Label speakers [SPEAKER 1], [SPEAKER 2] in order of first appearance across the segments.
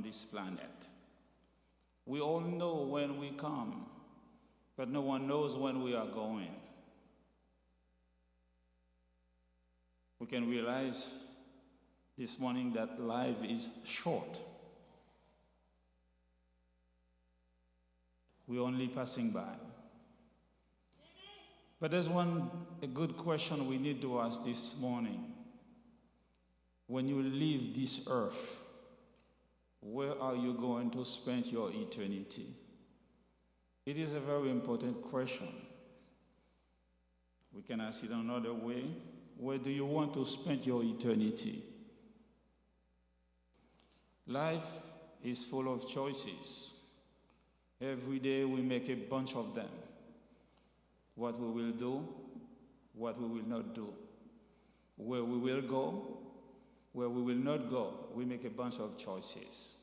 [SPEAKER 1] on this planet. We all know when we come, but no one knows when we are going. We can realize this morning that life is short. We're only passing by. But there's a good question we need to ask this morning. When you leave this earth, where are you going to spend your eternity? It is a very important question. We can ask it another way. Where do you want to spend your eternity? Life is full of choices. Every day we make a bunch of them. What we will do, what we will not do. Where we will go, where we will not go. We make a bunch of choices.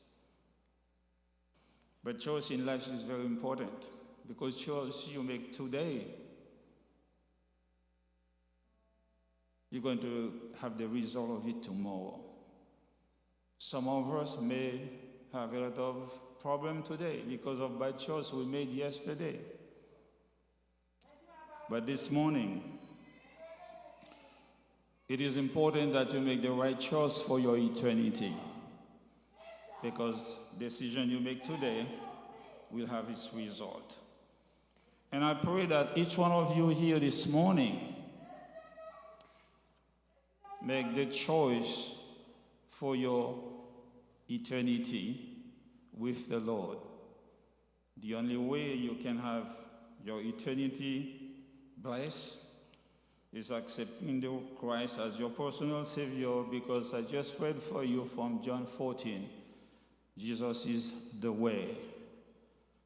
[SPEAKER 1] But choice in life is very important because choice you make today, you're going to have the result of it tomorrow. Some of us may have a lot of problem today because of bad choice we made yesterday. But this morning, it is important that you make the right choice for your eternity, because decision you make today will have its result. And I pray that each one of you here this morning make the choice for your eternity with the Lord. The only way you can have your eternity blessed is accepting Christ as your personal Savior, because I just read for you from John 14. Jesus is the way.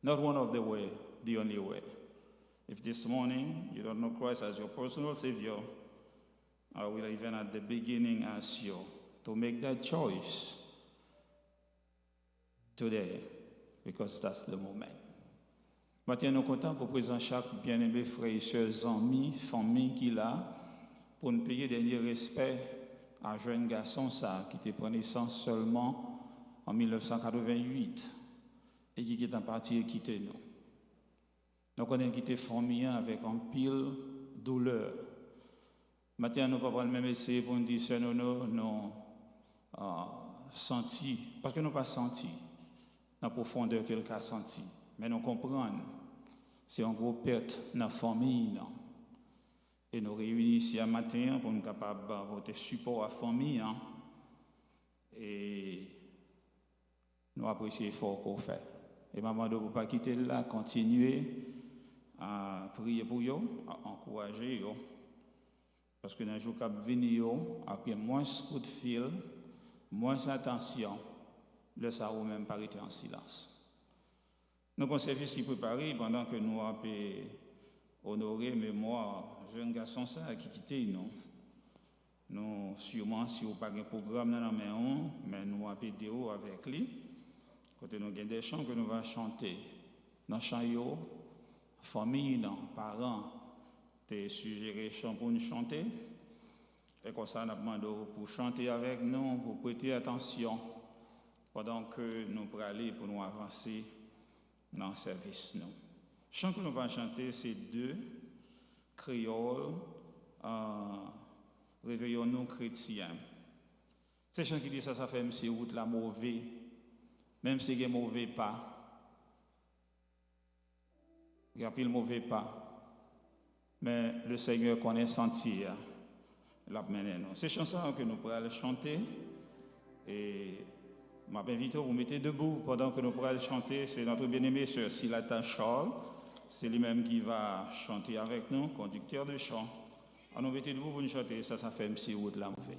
[SPEAKER 1] Not one of the way, the only way. If this morning you don't know Christ as your personal Savior, I will even at the beginning ask you to make that choice today, because that's the moment. Maintenant, nous sommes contents pour présenter chaque bien-aimé frère et sœurs, amis, famille qui là, pour nous payer dernier respect à un jeune garçon ça, qui était pris naissance seulement en 1988 et qui est en partie quitté nous. Nous avons quitté famille avec un pile douleur. Maintenant, nous ne pouvons pas même essayer pour nous dire que nous senti, parce que nous n'avons pas senti dans la profondeur que le cas senti. Mais nous comprenons, c'est une grosse perte dans la famille. Non? Et nous réunissons ici à matin pour nous capables d'apporter support à la famille. Hein? Et nous apprécions l'effort qu'on fait. Et maman, ne pas quitter là, continuer à prier pour eux, à encourager eux. Parce que dans les jours qui viennent, après moins de coup de fil, moins d'attention, le cerveau même paraît en silence. Nous avons un service qui préparé pendant que nous avons honoré mémoire jeune garçon ça qui quitté nous. Nous sûrement si vous pas un programme dans la main, mais nous avons aidé avec lui. Côté nous avons des chants que nous allons chanter. Dans chant yo, famille, non, parents, te suggéré chants pour nous chanter. Et comme ça, nous demandé pour chanter avec nous, pour prêter attention pendant que nous pour aller pour nous avancer dans le service. Le chant que nous allons chanter, c'est deux créoles, réveillons-nous chrétiens. C'est chant qui dit ça fait même si route la mauvais, même si il y a mauvais pas. Il y a plus le mauvais pas. Mais le Seigneur connaît sentier, l'a mené nous. C'est chanson que nous pourrons chanter et je m'invite à vous mettre debout pendant que nous pourrons chanter. C'est notre bien-aimé sœur Silata Charles. C'est lui-même qui va chanter avec nous, conducteur de chant. À nous mettre debout pour nous chanter, ça fait un petit route la mauvais.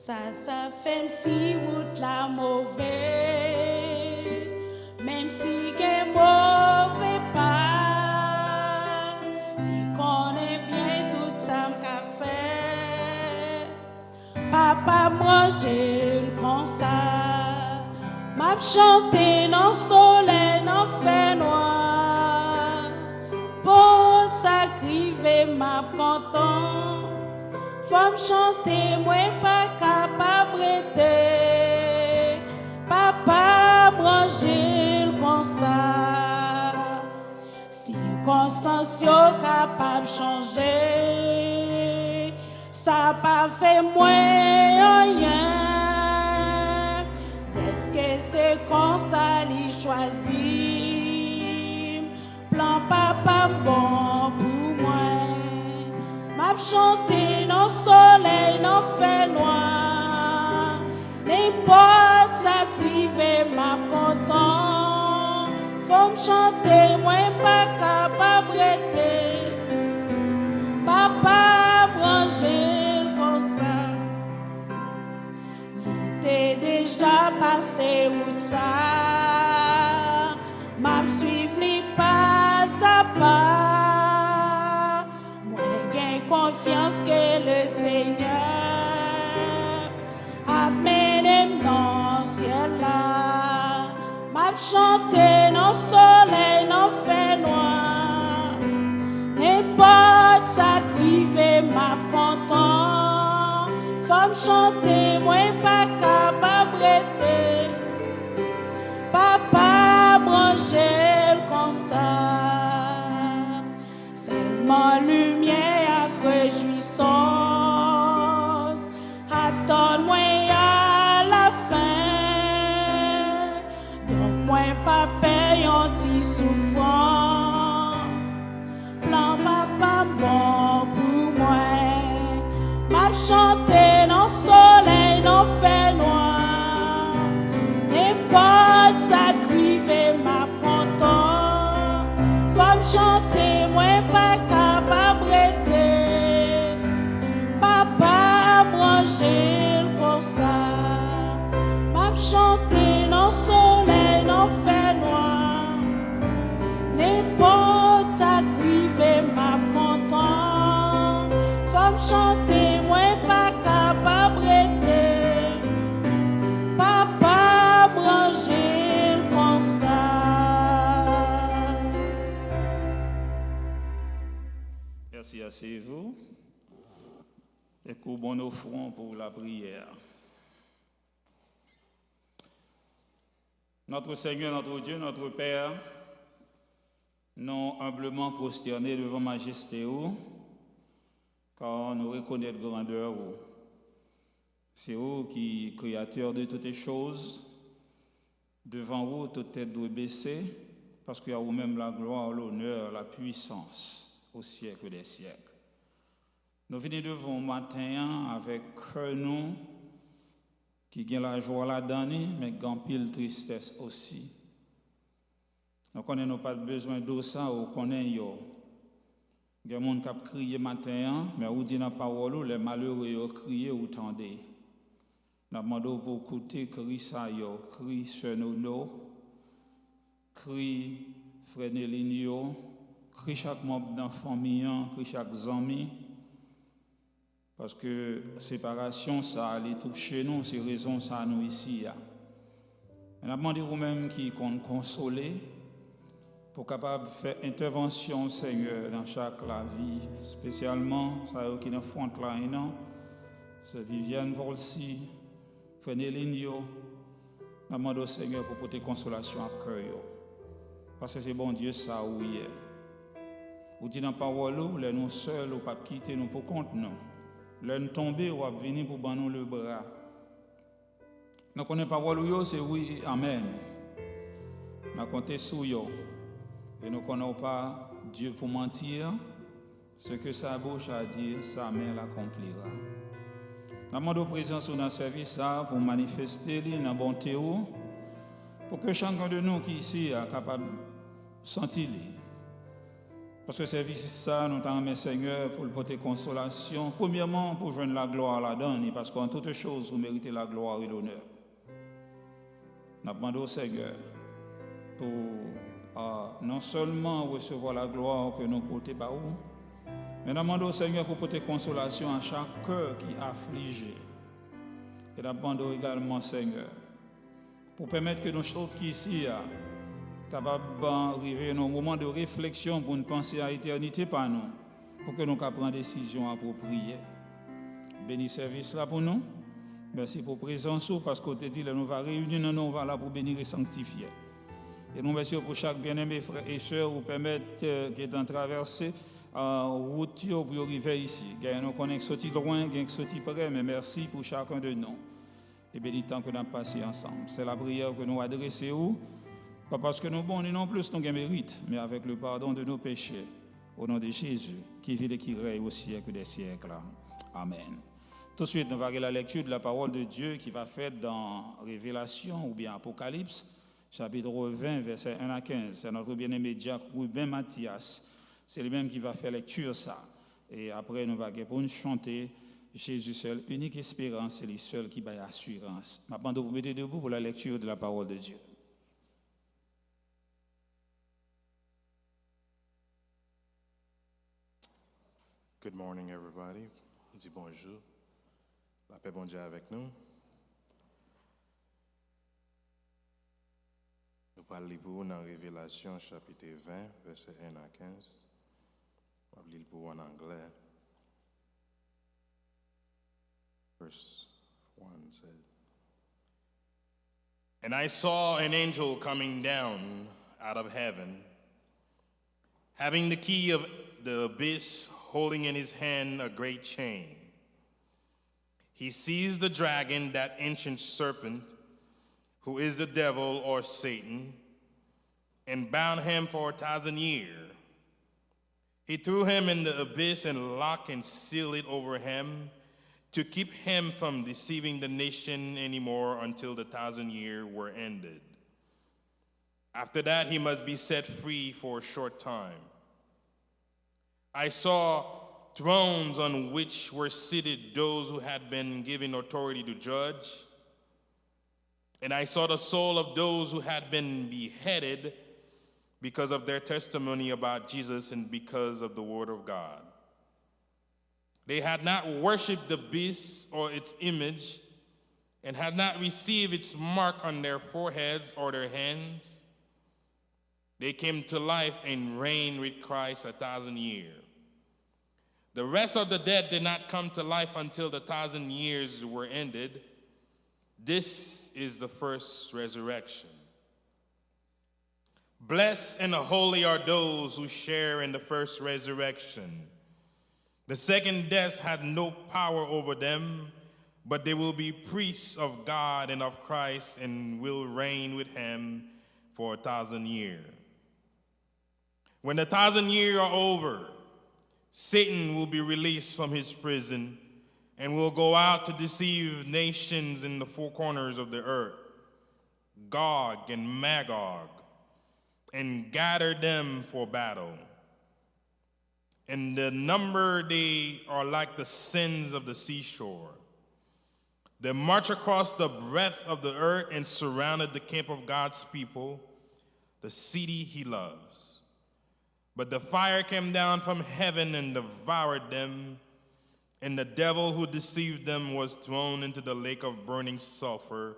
[SPEAKER 2] Ça fait si route la mauvais, même si que mauvais pas, il connaît bien tout ça qu'a fait. Papa manger comme ça, m'a chanté dans le soleil, dans le fait noir. Pour s'acriver, m'a content. Faut me chanter, moi pas capable d'être. Papa branché comme ça. Circonstances capable de changer. Ça pas fait moins rien. Est-ce que c'est comme ça les choisit? Plan papa bon pour moi. M'a chanté dans le soleil, dans le fait noir. N'importe ça crive, m'a content. Faut me chanter, moi pas capable d'être. Papa branché comme ça. L'été déjà passé où ça. M'a suivre les pas à pas. Moi j'ai confiance que le Seigneur amène dans le ciel là. M'a chanté dans le soleil, dans le fait noir. N'importe ça crive, m'a content. Faut me chanter, moi pas capable d'être. Papa branché comme ça. Seulement lumière à réjouissance. Attends-moi à la fin. Donc moi pas paye anti-souffrance. Plan papa bon pour moi. M'a chanté dans le soleil, dans le fait noir. N'importe ça crive, m'a content. Faut me chanter, moi pas capable d'être. Papa branché comme ça. M'a chanté dans le soleil, dans le fait noir. N'importe ça crive, m'a content. Faut me chanter, moi pas capable d'être. Papa branché comme ça.
[SPEAKER 1] Merci, asseyez-vous. Et courbons nos fronts pour la prière. Notre Seigneur, notre Dieu, notre Père, nous humblement prosternés devant majesté, car nous reconnaissons grandeur. C'est vous qui, créateur de toutes les choses, devant vous, toute tête doit baisser, parce qu'il y a vous-même la gloire, l'honneur, la puissance au siècle des siècles. Nous venons devant vous matin avec nous qui gagne la joie là-dedans, mais qui pile tristesse aussi. Nous connaissons pas besoin de ça, ou connaissons. Il y a des gens qui ont crié matin, mais où dit dans la parole, les malheureux ont crié ou tendez. Nous demandons pour écouter cri ça, cri sur nos cri frère Nélinio, cri chaque membre dans la famille, cri chaque ami. Parce que séparation, ça allait toucher nous, c'est raison ça nous ici. Nous demandons vous-même qui compte consoler pour capable faire intervention, Seigneur, dans chaque la vie, spécialement ça qui est dans front là, c'est Viviane Volsi, Frère Nélinio. Nous demandons au Seigneur pour porter consolation à cœur. Parce que c'est bon Dieu ça où il est. Vous dites dans la parole, les nous seuls, ou pas quitter nous pour compte nous. L'un tombé ou venir pour banner le bras. Nous connaissons pas parole, c'est oui, amen. Nous comptons sur yo. Et nous ne connaissons pas Dieu pour mentir. Ce que sa bouche a dit, sa main l'accomplira. Nous demandons présence dans le service pour manifester la bonté pour que chacun de nous qui ici est capable de sentir. Parce que le service ça, nous t'en Seigneur pour le porter consolation. Premièrement, pour joindre la gloire là-dedans, parce qu'en toutes choses, vous méritez la gloire et l'honneur. Nous demandons au Seigneur pour non seulement recevoir la gloire que nous portons par vous, mais nous demandons au Seigneur pour porter consolation à chaque cœur qui est affligé. Et nous demandons également, Seigneur, pour permettre que nous autres qui ici, capables d'arriver à un moment de réflexion pour nous penser à l'éternité par nous, pour que nous prenions des décisions appropriées. Bénis service là pour nous. Merci pour la présence, parce qu'on te dit que nous allons réunir, nous allons là pour bénir et sanctifier. Et nous merci pour chaque bien-aimé frère et sœur pour permettre qu'ils aient traversé route pour arriver ici. Nous connaissons sorti loin, nous sorti près, mais merci pour chacun de nous. Et béni tant que nous avons passé ensemble. C'est la prière que nous adressons, pas parce que nous bons non plus nous mérite, mais avec le pardon de nos péchés. Au nom de Jésus, qui vit et qui règne au siècle des siècles. Amen. Tout de suite, nous allons la lecture de la parole de Dieu qui va faire dans Révélation ou bien Apocalypse, chapitre 20, versets 1 à 15. C'est notre bien-aimé Jacques Ruben Mathias. C'est lui-même qui va faire lecture ça. Et après, nous allons chanter Jésus seul, unique espérance, c'est lui seul qui va assurance. Maintenant, vous mettez debout pour la lecture de la parole de Dieu.
[SPEAKER 3] Good morning, everybody. On dit bonjour. La paix bon Dieu avec nous. Nous parlons pour vous dans Révélation, chapitre 20, versets 1 à 15. On va lire pour vous en anglais. Verse 1 said, "And I saw an angel coming down out of heaven, having the key of the abyss, holding in his hand a great chain. He seized the dragon, that ancient serpent, who is the devil or Satan, and bound him for 1,000 years. He threw him in the abyss and locked and sealed it over him to keep him from deceiving the nation anymore until the 1,000 years were ended. After that, he must be set free for a short time. I saw thrones on which were seated those who had been given authority to judge. And I saw the soul of those who had been beheaded because of their testimony about Jesus and because of the word of God. They had not worshipped the beast or its image and had not received its mark on their foreheads or their hands. They came to life and reigned with Christ 1,000 years. The rest of the dead did not come to life until the 1,000 years were ended. This is the first resurrection. Blessed and holy are those who share in the first resurrection. The second death had no power over them, but they will be priests of God and of Christ and will reign with him for 1,000 years. When the 1,000 years are over, Satan will be released from his prison and will go out to deceive nations in the four corners of the earth, Gog and Magog, and gather them for battle. In the number they are like the sands of the seashore. They march across the breadth of the earth and surrounded the camp of God's people, the city he loves. But the fire came down from heaven and devoured them, and the devil who deceived them was thrown into the lake of burning sulfur,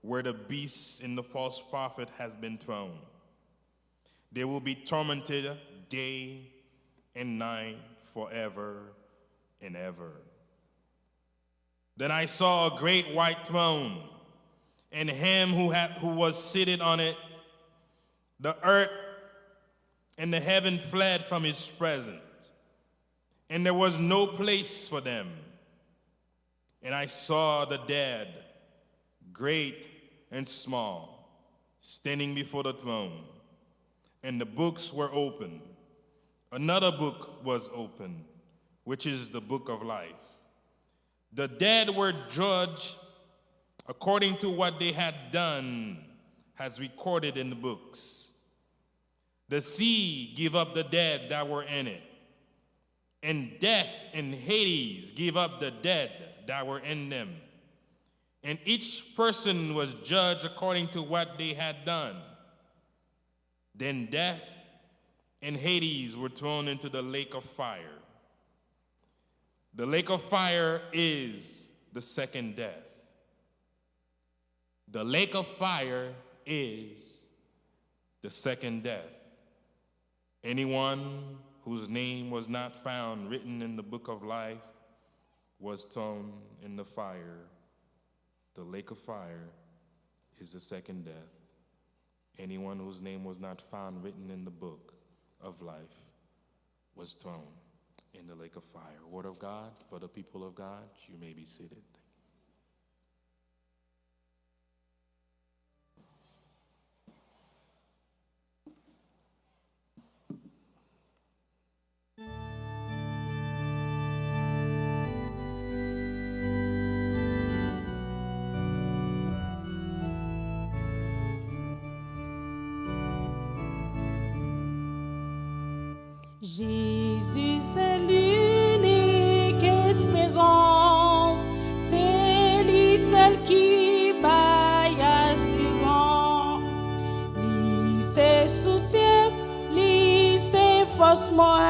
[SPEAKER 3] where the beast and the false prophet has been thrown. They will be tormented day and night forever and ever. Then I saw a great white throne, and him who was seated on it. The earth and the heaven fled from his presence, and there was no place for them. And I saw the dead, great and small, standing before the throne, and the books were open. Another book was open, which is the book of life. The dead were judged according to what they had done, as recorded in the books. The sea gave up the dead that were in it, and death and Hades gave up the dead that were in them. And each person was judged according to what they had done. Then death and Hades were thrown into the lake of fire. The lake of fire is the second death. The lake of fire is the second death. Anyone whose name was not found written in the book of life was thrown in the fire. The lake of fire is the second death. Anyone whose name was not found written in the book of life was thrown in the lake of fire. Word of God for the people of God. You may be seated.
[SPEAKER 2] Jésus, c'est l'unique espérance, c'est lui seul qui baille assurance. Lui c'est soutien, lui c'est force moi,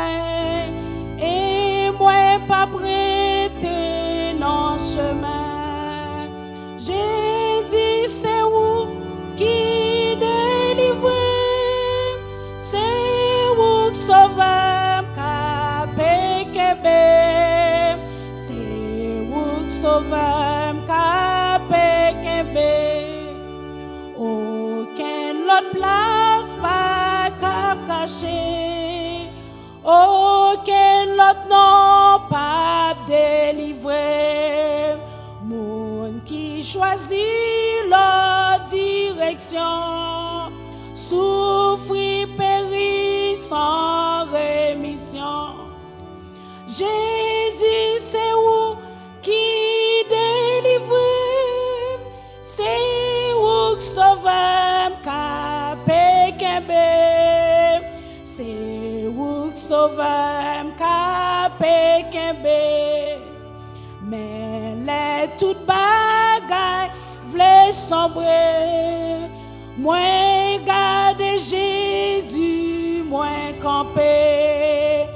[SPEAKER 2] et moi pas prêter non chemin. Jésus, c'est où qui délivre, c'est où qui sauve. Sauveur capé kembe, aucun l'autre place pas cap caché, aucun l'autre non pas délivré. Moun qui choisit leur direction, souffrit périt sans rémission. Jésus, c'est où qui délivre, c'est où sauveur capé kembe, c'est où sauveur capé kembe. Mais les toutes bagailles v'lait sombrer, moins garder Jésus, moins camper.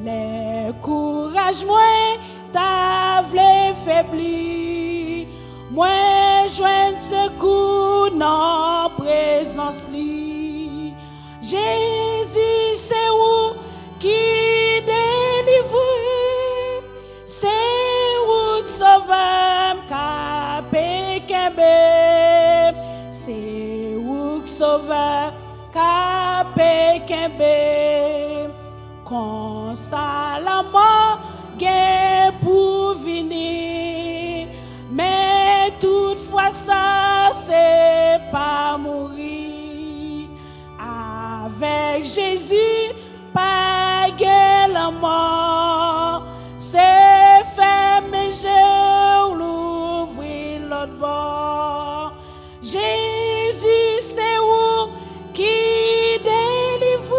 [SPEAKER 2] Les courage moins ta v'lait faibli, moins joindre secours dans présence li. Jésus, c'est où qui délivre, c'est où sauveur capé kembe, c'est où sauveur capé kembe. Quand ça la mort gain pour venir, mais toutefois ça c'est pas mourir. Avec Jésus pas gain la mort, c'est fermer je l'ouvrir l'autre bord. Jésus, c'est où qui délivre,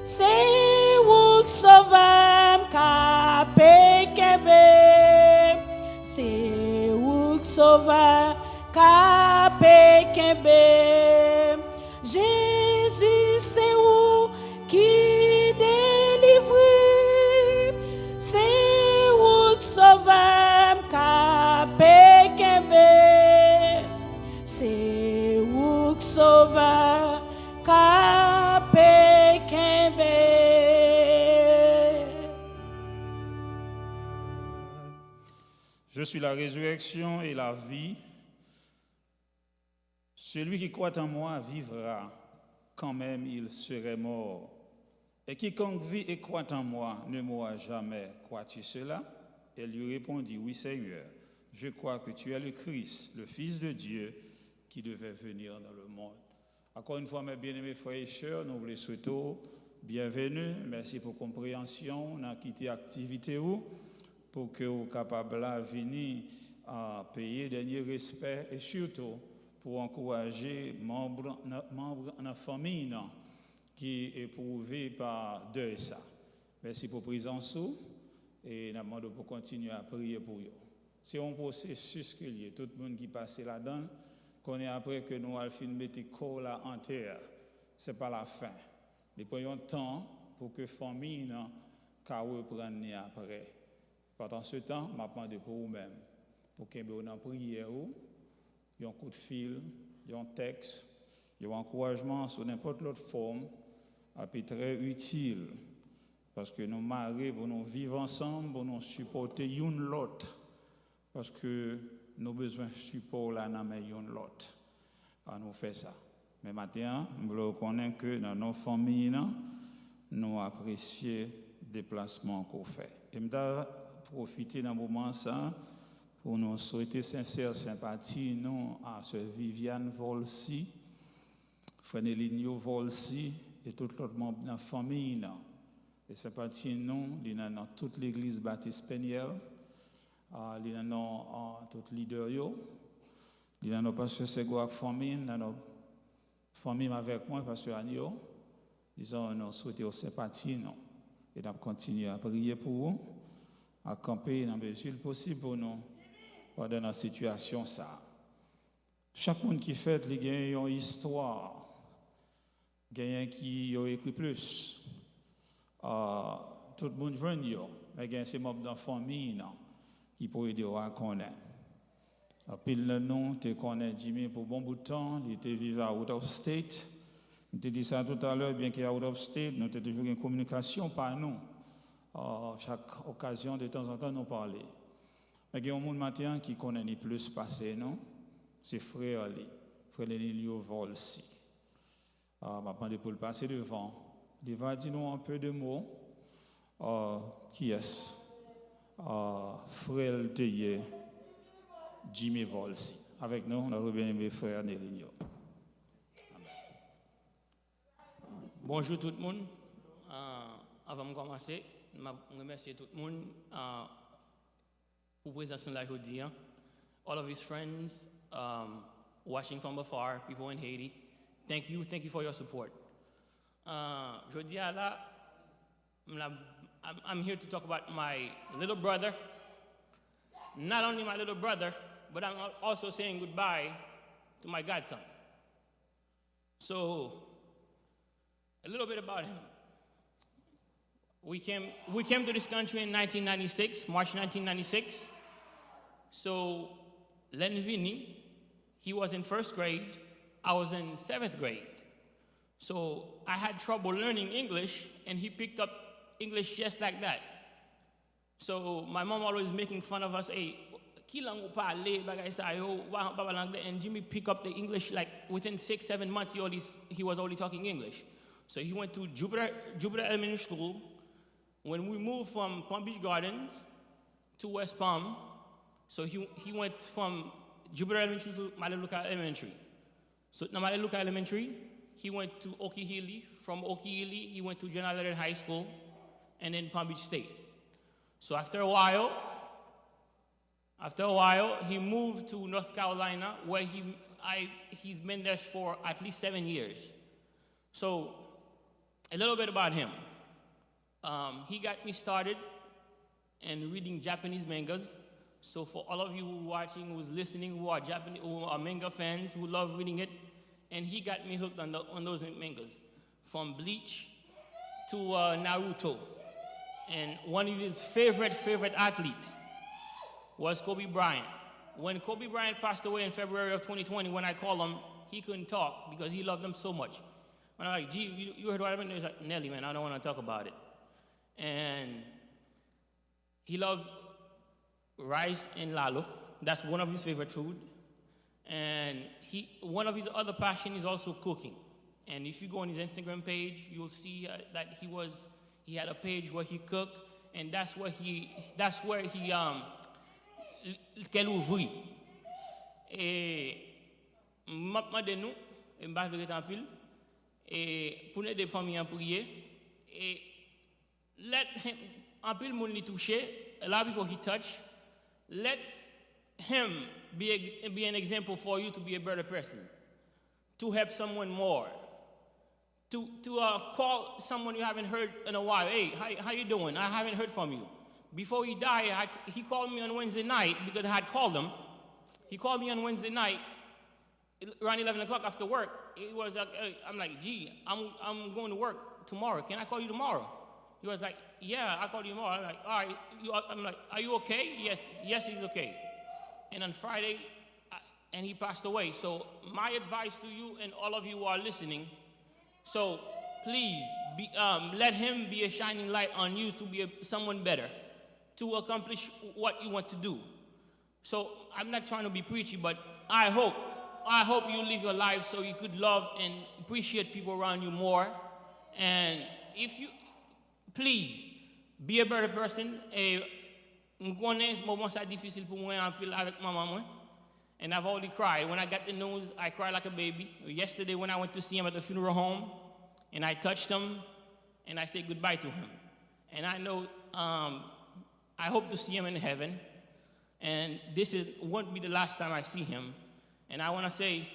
[SPEAKER 2] c'est où sauveur capé kembe, c'est où sauveur capé kembe. Jésus, c'est où qui délivre, c'est où sauveur capé kembe, c'est où sauveur capé kembe.
[SPEAKER 1] Je suis la résurrection et la vie. Celui qui croit en moi vivra, quand même il serait mort. Et quiconque vit et croit en moi ne mourra jamais. Crois-tu cela? Elle lui répondit, oui Seigneur, je crois que tu es le Christ, le Fils de Dieu, qui devait venir dans le monde. Encore une fois, mes bien-aimés frères et sœurs, nous vous les souhaitons bienvenue. Merci pour compréhension. On a quitté l'activité pour que vous soyez capables de venir à payer dernier respect et surtout pour encourager membres de la famille qui est éprouvée par deuil ça. Merci pour la présence et nous demandons pour continuer à prier pour eux. C'est un processus que tout le monde qui passe là-dedans, qu'on est après que nous allons mettre le corps là en terre. Ce n'est pas la fin. Nous prenons temps pour que la famille puisse reprendre après. Pendant ce temps, je demande pour vous-même, pour que vous en priez un coup de fil, un texte, un encouragement sous n'importe l'autre forme, a été très utile. Parce que nous mariés, pour nous vivre ensemble, pour nous supporter l'une l'autre. Parce que nous avons besoin de support là, dans l'une l'autre. À nous faire ça. Mais maintenant, nous voulons reconnaître que dans nos familles, nous apprécions le déplacement qu'on fait. Et nous avons profité d'un moment ça pour nous souhaiter sincère sympathie nous, à Sœur Viviane Volsi, Frère Elinio Volsi et tout l'autre membre de la famille. Et sympathie nous, il y a dans toute l'église baptiste Peniel, il y a dans tout leader, il y a dans pasteur Segouak famille, dans nos famille avec moi, pasteur Agnew. Disons, nous souhaitons sympathie, non. Et nous continuer à prier pour vous, à camper dans la mesure possible pour nous, pendant la situation ça. Chaque monde qui fait, il y a une histoire, il y a qui a écrit plus. Tout le monde jeune, mais il y a ces membres de la famille qui peuvent aider à connaître. Pile le nom, tu connais Jimmy pour bon bout de temps, il était vivant out of state. Je te dis ça tout à l'heure, bien qu'il est out of state, nous avons toujours une communication par nous. Chaque occasion, de temps en temps, nous parler. Mais il y a un monde maintenant qui connaît ni plus passé, non? C'est frère Lelio Volsi. Je vais demander pour le passer devant. Il va dire nous un peu de mots. Qui est-ce? Frère Teye Jimmy Volsi. Avec nous, on a bien aimé frère Neligno.
[SPEAKER 4] Bonjour tout le monde. Avant de commencer, je remercie tout le monde pour la présence de la aujourd'hui. All of his friends, watching from afar, people in Haiti. Thank you for your support. Aujourd'hui, I'm here to talk about my little brother. Not only my little brother, but I'm also saying goodbye to my godson. So, a little bit about him. We came to this country in 1996, March 1996. So, Len Vini, he was in first grade, I was in 7th grade. So, I had trouble learning English, and he picked up English just like that. So, my mom always making fun of us, hey, and Jimmy picked up the English like within 6-7 months, he was already talking English. So he went to Jupiter Elementary School. When we moved from Palm Beach Gardens to West Palm, so he went from Jupiter Elementary to Maliluka Elementary. So now Maliluka Elementary, he went to Okihili. From Okihili, he went to General Leonard High School, and then Palm Beach State. So after a while, he moved to North Carolina, where he's been there for at least 7 years. So, a little bit about him. He got me started in reading Japanese mangas. So for all of you who are watching, who's listening, who are manga fans, who love reading it, and he got me hooked on those mangas, from Bleach to Naruto. And one of his favorite athletes was Kobe Bryant. When Kobe Bryant passed away in February of 2020, when I called him, he couldn't talk because he loved them so much. When I'm like, gee, you heard what happened? He was like, Nelly, man, I don't want to talk about it. And he loved rice and lalo. That's one of his favorite food. And one of his other passions is also cooking. And if you go on his Instagram page, you'll see that he had a page where he cooked, and that's where he qu'elle ouvrit. Et maintenant de nous, et m'bach de en pile, et pour aider les familles à prier, et let him, en pile moun li touché, a lot of people he touch, let him be an example for you to be a better person, to help someone more, to call someone you haven't heard in a while. Hey, how you doing? I haven't heard from you. Before he died, he called me on Wednesday night because I had called him. He called me on Wednesday night around 11 o'clock after work. He was like, I'm like, gee, I'm going to work tomorrow. Can I call you tomorrow? He was like, yeah, I'll call you tomorrow. I'm like, all right. I'm like, are you okay? Yes, he's okay. And on Friday, and he passed away. So my advice to you and all of you who are listening, so please let him be a shining light on you to be someone better, to accomplish what you want to do. So I'm not trying to be preachy, but I hope you live your life so you could love and appreciate people around you more. And if you, please, be a better person. And I've already cried. When I got the news, I cried like a baby. Yesterday when I went to see him at the funeral home, and I touched him, and I said goodbye to him. And I know, I hope to see him in heaven. And this won't be the last time I see him. And I want to say,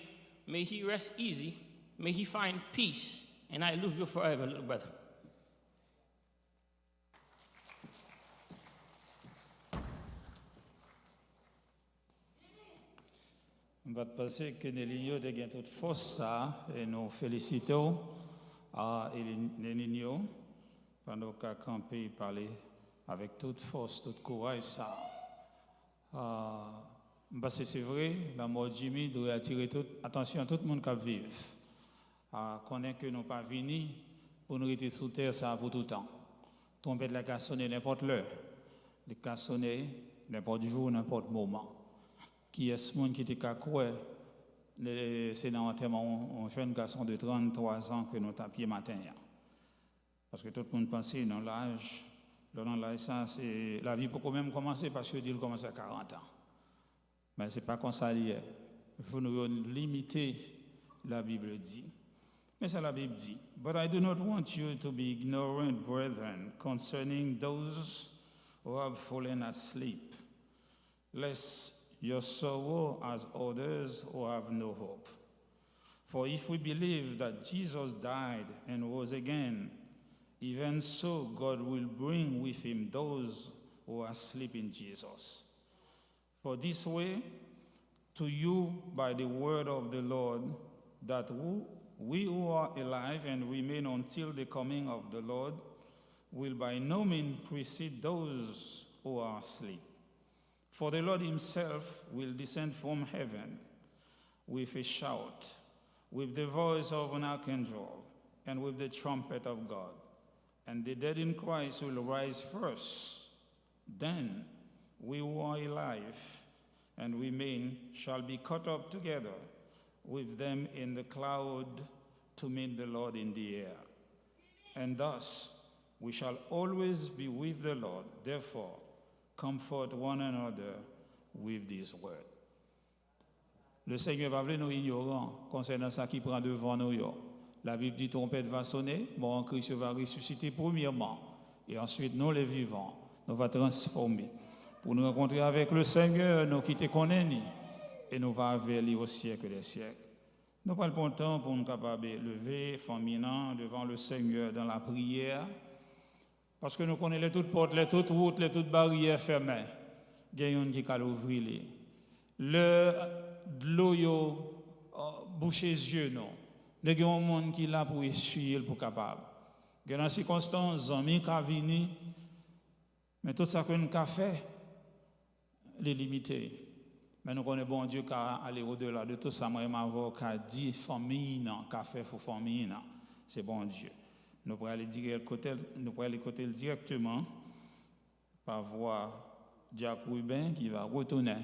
[SPEAKER 4] may he rest easy. May he find peace. And I love you forever, little brother.
[SPEAKER 1] On va penser que Néligno a gagné toute force ça et nous félicitons à Néligno pendant qu'à camper parler avec toute force, toute courage ça. Parce que c'est vrai, la mort de Jimmy doit attirer toute attention à tout le monde qui vit. Connaît que nous pas venus pour nous rester sous terre ça pour tout le temps. Trompette la cassonner n'importe l'heure, les cassonner n'importe jour, n'importe moment. Qui est ce monde qui était qu'à quoi? C'est dans un jeune garçon de 33 ans que nous tapions matin. Parce que tout le monde pensait dans l'âge, ça, c'est la vie peut quand même commencer parce que Dieu commence à 40 ans. Mais ce n'est pas comme ça. Il faut nous limiter, la Bible dit. Mais ça, la Bible dit. But I do not want you to be ignorant, brethren, concerning those who have fallen asleep, lest your sorrow as others who have no hope. For if we believe that Jesus died and rose again, even so God will bring with him those who are asleep in Jesus. For this way, to you by the word of the Lord, that we who are alive and remain until the coming of the Lord will by no means precede those who are asleep. For the Lord himself will descend from heaven with a shout, with the voice of an archangel, and with the trumpet of God. And the dead in Christ will rise first. Then we who are alive and remain shall be caught up together with them in the cloud to meet the Lord in the air. And thus we shall always be with the Lord. Therefore, comfort one another with this word. Le Seigneur va nous ignorants concernant ça qui prend devant nous. La Bible dit trompette va sonner, bon Christ va ressusciter premièrement, et ensuite nous les vivants, nous va transformer pour nous rencontrer avec le Seigneur, nous qui te connaissons, et nous va vers lui au siècle des siècles. Nous pas le temps pour nous capables de lever, féminin devant le Seigneur dans la prière. Parce que nous connaissons les toutes portes, les toutes routes, les toutes barrières fermées. Il y a un qui a ouvert. L'eau bouche les yeux, non. Il y a un monde qui est là pour essuyer, pour capable. Il y a dans circonstances, des amis qui viennent, mais tout ça que nous avons fait, les limité. Mais nous connaissons bon Dieu qui a allé au-delà de tout ça. Moi, qui a dit famille, qui a fait pour famille, c'est bon Dieu. Nous pourrons aller écouter directement par voix Jacques Rubin qui va retourner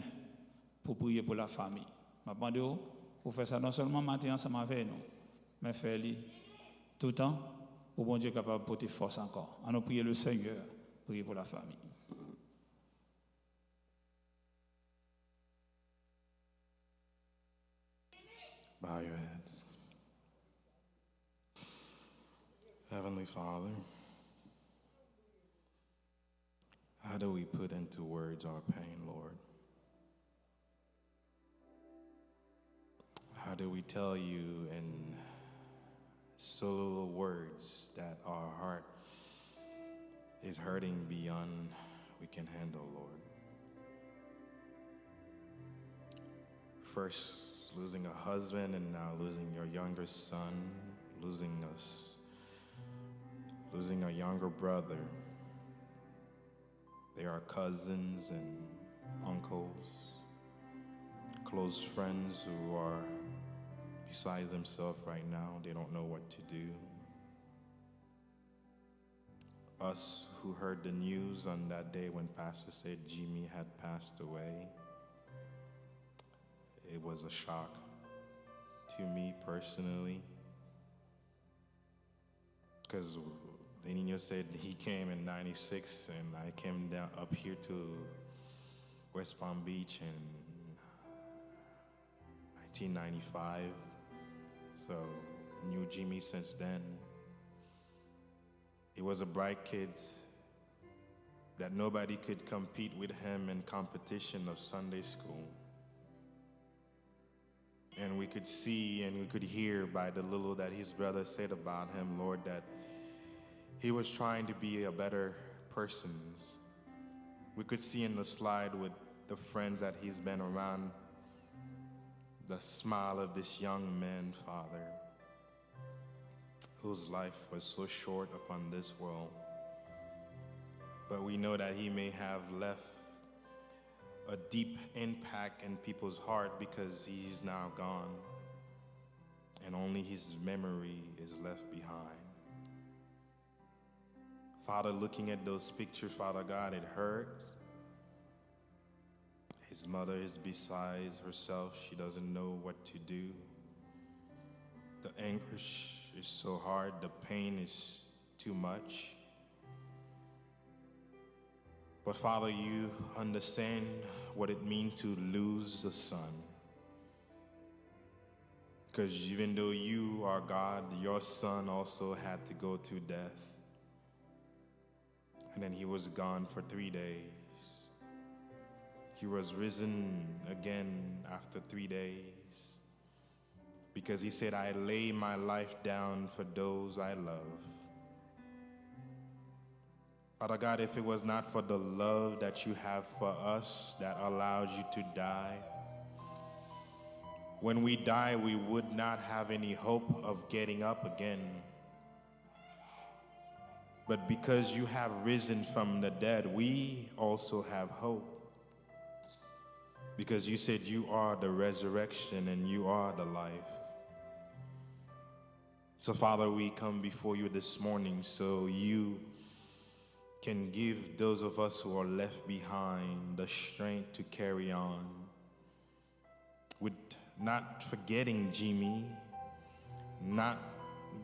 [SPEAKER 1] pour prier pour la famille. Je demande pour faire ça non seulement matin ensemble avec nous, mais faire tout le temps pour bon Dieu capable de porter force encore. On a prié le Seigneur, prier pour la famille.
[SPEAKER 3] Bow your heads. Heavenly Father, how do we put into words our pain, Lord? How do we tell you in so little words that our heart is hurting beyond we can handle, Lord? First, losing a husband, and now losing your younger son, losing us, losing a younger brother. They are cousins and uncles, close friends who are besides themselves right now. They don't know what to do. Us who heard the news on that day when Pastor said Jimmy had passed away, it was a shock to me personally. Because Lenino said he came in 96 and I came down up here to West Palm Beach in 1995. So knew Jimmy since then. He was a bright kid that nobody could compete with him in competition of Sunday school. And we could see and we could hear by the little that his brother said about him, Lord, that he was trying to be a better person. We could see in the slide with the friends that he's been around, the smile of this young man, Father, whose life was so short upon this world. But we know that he may have left a deep impact in people's heart because he's now gone and only his memory is left behind. Father, looking at those pictures, Father God, it hurt. His mother is beside herself. She doesn't know what to do. The anguish is so hard. The pain is too much. But Father, you understand what it means to lose a son. Because even though you are God, your son also had to go to death. And then he was gone for 3 days. He was risen again after 3 days. Because he said, I lay my life down for those I love. Father God, if it was not for the love that you have for us that allows you to die, when we die, we would not have any hope of getting up again. But because you have risen from the dead, we also have hope. Because you said you are the resurrection and you are the life. So Father, we come before you this morning so you can give those of us who are left behind the strength to carry on. With not forgetting Jimmy, not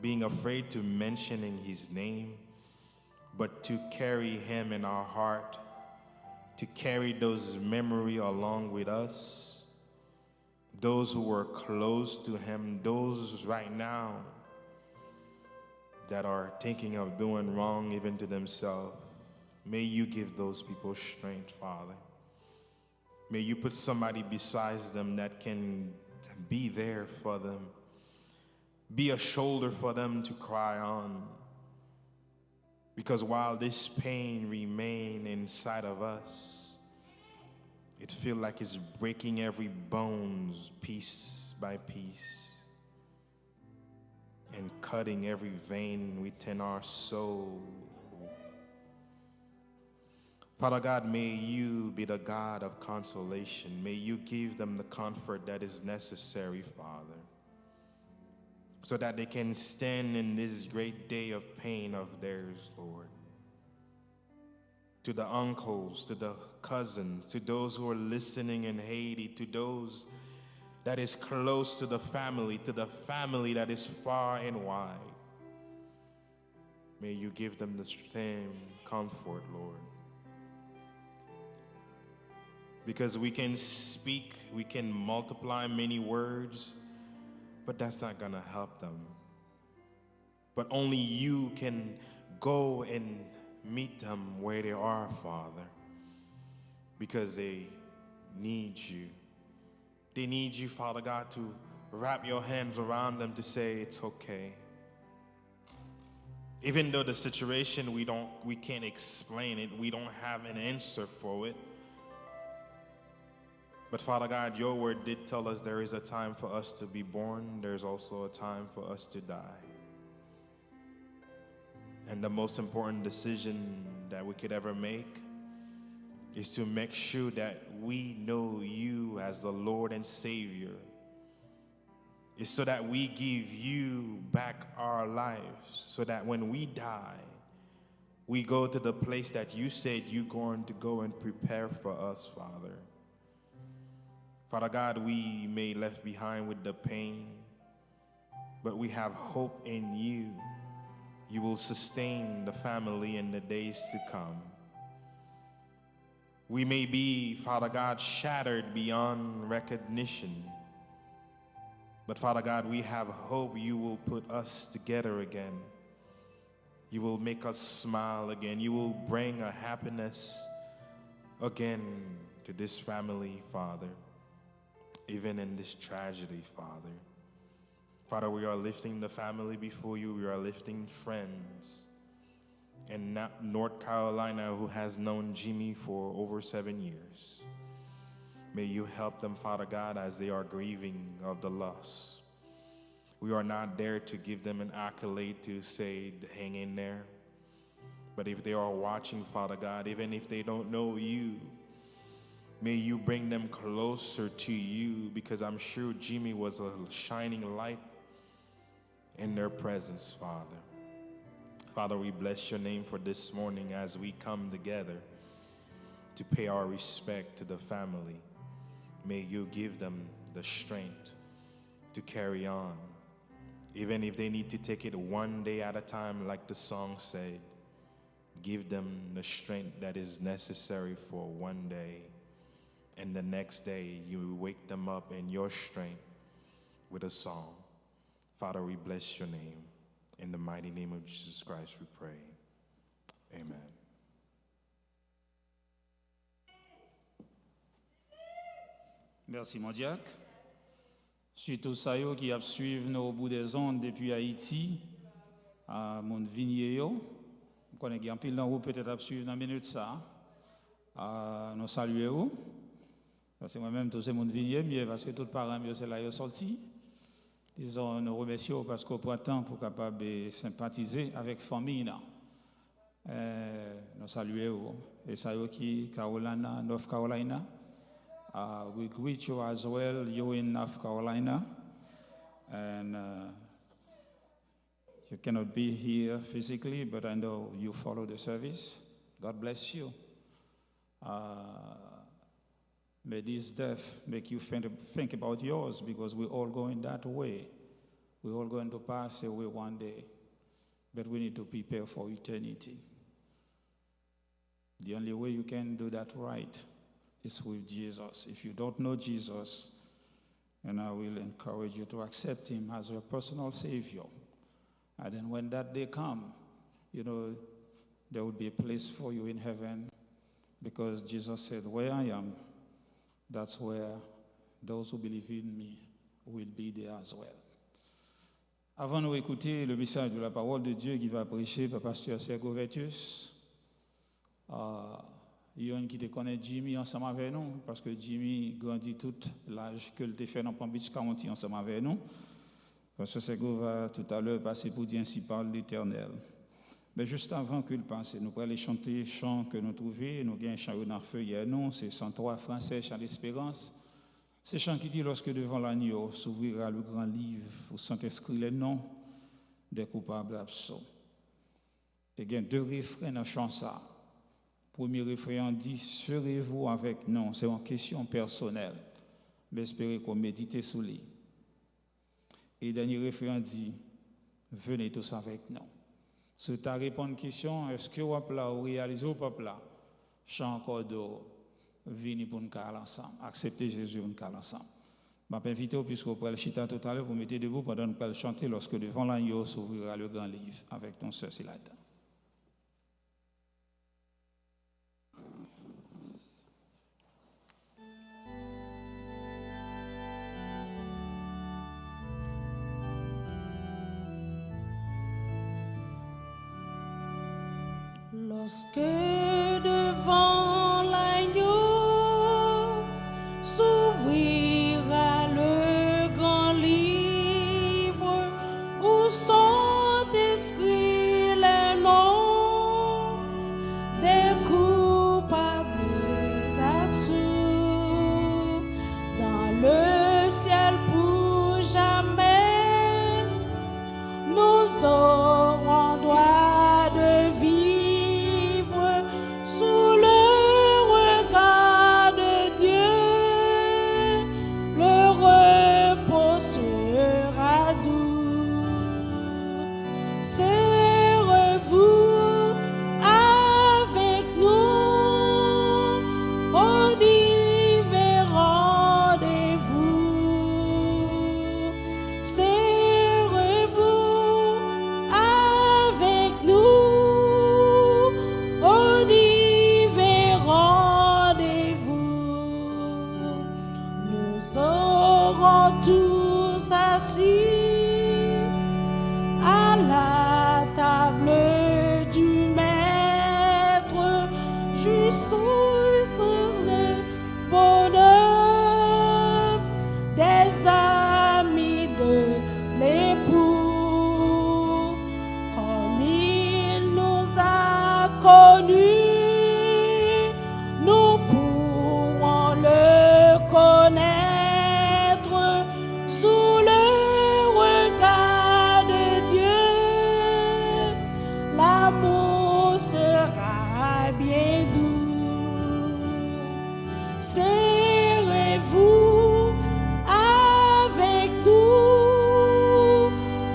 [SPEAKER 3] being afraid to mentioning his name, but to carry him in our heart, to carry those memories along with us, those who were close to him, those right now that are thinking of doing wrong even to themselves. May you give those people strength, Father. May you put somebody besides them that can be there for them, be a shoulder for them to cry on. Because while this pain remains inside of us, it feels like it's breaking every bones piece by piece and cutting every vein within our soul. Father God, may you be the God of consolation. May you give them the comfort that is necessary, Father, so that they can stand in this great day of pain of theirs, Lord. To the uncles, to the cousins, to those who are listening in Haiti, to those that is close to the family that is far and wide. May you give them the same comfort, Lord. Because we can speak, we can multiply many words, but that's not going to help them. But only you can go and meet them where they are, Father, because they need you. They need you, Father God, to wrap your hands around them to say it's okay. Even though the situation, we can't explain it, we don't have an answer for it. But Father God, your word did tell us there is a time for us to be born. There's also a time for us to die. And the most important decision that we could ever make is to make sure that we know you as the Lord and Savior. It's so that we give you back our lives, so that when we die, we go to the place that you said you're going to go and prepare for us, Father. Father God, we may left behind with the pain, but we have hope in you. You will sustain the family in the days to come. We may be, Father God, shattered beyond recognition, but Father God, we have hope you will put us together again. You will make us smile again. You will bring a happiness again to this family, Father, even in this tragedy, Father. Father, we are lifting the family before you. We are lifting friends in North Carolina who has known Jimmy for over 7 years. May you help them, Father God, as they are grieving of the loss. We are not there to give them an accolade to say, hang in there. But if they are watching, Father God, even if they don't know you, may you bring them closer to you, because I'm sure Jimmy was a shining light in their presence, Father. Father, we bless your name for this morning as we come together to pay our respect to the family. May you give them the strength to carry on. Even if they need to take it one day at a time, like the song said, give them the strength that is necessary for one day. And the next day, you wake them up in your strength with a song. Father, we bless your name. In the mighty name of Jesus Christ, we pray. Amen.
[SPEAKER 1] Merci, mon diacre. Surtout ça qui a suivi nos bouts des ondes depuis Haïti, à mon vignier. Je connais qu'il y a un pile d'en haut peut-être à suivre dans une minute ça. Nous saluons. Parce que moi-même, tous ces mon vignier, parce que tous les parents, c'est là ils sont sortis. Disons, nous remercions parce qu'on prend temps pour capable sympathiser avec la famille. Nous saluons. Et ça qui Carolina, North Carolina. We greet you as well, you in North Carolina. And you cannot be here physically, but I know you follow the service. God bless you. May this death make you think about yours, because we're all going that way. We're all going to pass away one day, but we need to prepare for eternity. The only way you can do that right is with Jesus. If you don't know Jesus, and I will encourage you to accept him as your personal Savior. And then when that day comes, you know, there will be a place for you in heaven, because Jesus said, where I am, that's where those who believe in me will be there as well. Avant de nous écouter le message de la parole de Dieu qui va prêcher par pasteur Sergo Vertus, il y a un qui te connaît Jimmy ensemble avec nous, parce que Jimmy grandit tout l'âge que le fait dans Palm Beach County ensemble avec nous. Parce que Sergo va tout à l'heure passer pour dire ainsi parle l'Éternel. Mais juste avant qu'il passe, nous allons chanter chant que nous trouvons. Nous avons un chant dans le feu hier, nous, c'est 103 français, chant d'espérance. C'est chant qui dit, lorsque devant l'agneau s'ouvrira le grand livre, où sont inscrits les noms des coupables absents. Et il y a deux refrains dans le chant ça. Premier refrain dit, serez-vous avec nous? C'est une question personnelle, mais espérez qu'on médite sur lui. Et le dernier refrain dit, venez tous avec nous. Si tu as répondu à une question, est-ce que vous réalisez ou pas là? Chant encore d'eau, venez pour nous parler ensemble. Acceptez Jésus pour nous parler ensemble. Je m'invite, puisque vous pouvez le chiter tout à l'heure, vous mettez debout pendant que nous allons chanter lorsque devant l'agneau s'ouvrira le grand livre avec ton sœur Silata.
[SPEAKER 2] Lorsque devant l'agneau s'ouvrira le grand livre où sont inscrits les noms des coupables aurons droit de vivre sous le regard de Dieu. Le repos sera doux. Serrez-vous avec nous au divers rendez-vous. Serrez-vous avec nous au divers rendez-vous. Nous serons tous assis à la table du Maître, jouissons le bonheur des amis de l'époux. Comme il nous a connus, nous pourrons le connaître sous le regard de Dieu. L'amour sera bien doux. Serrez-vous avec nous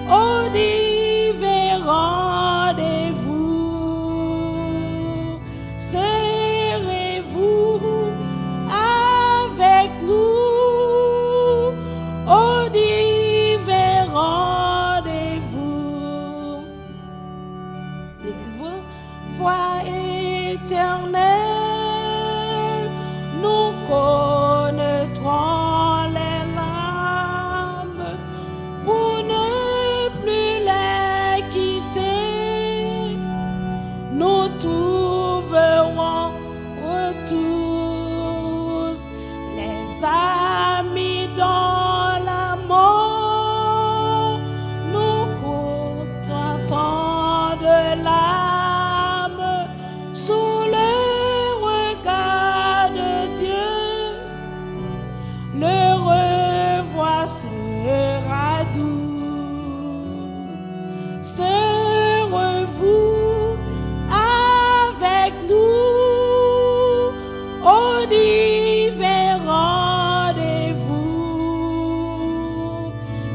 [SPEAKER 2] au divers rendez-vous. Serrez-vous avec nous au divers rendez-vous. Des voix éternelles, nous connaîtrons les larmes pour ne plus les quitter. Nous trouverons tous les amis dans la mort. Nous contentons de l'âme sous le regard de Dieu. Le revoir sera doux. Serrez-vous avec nous au divers rendez-vous.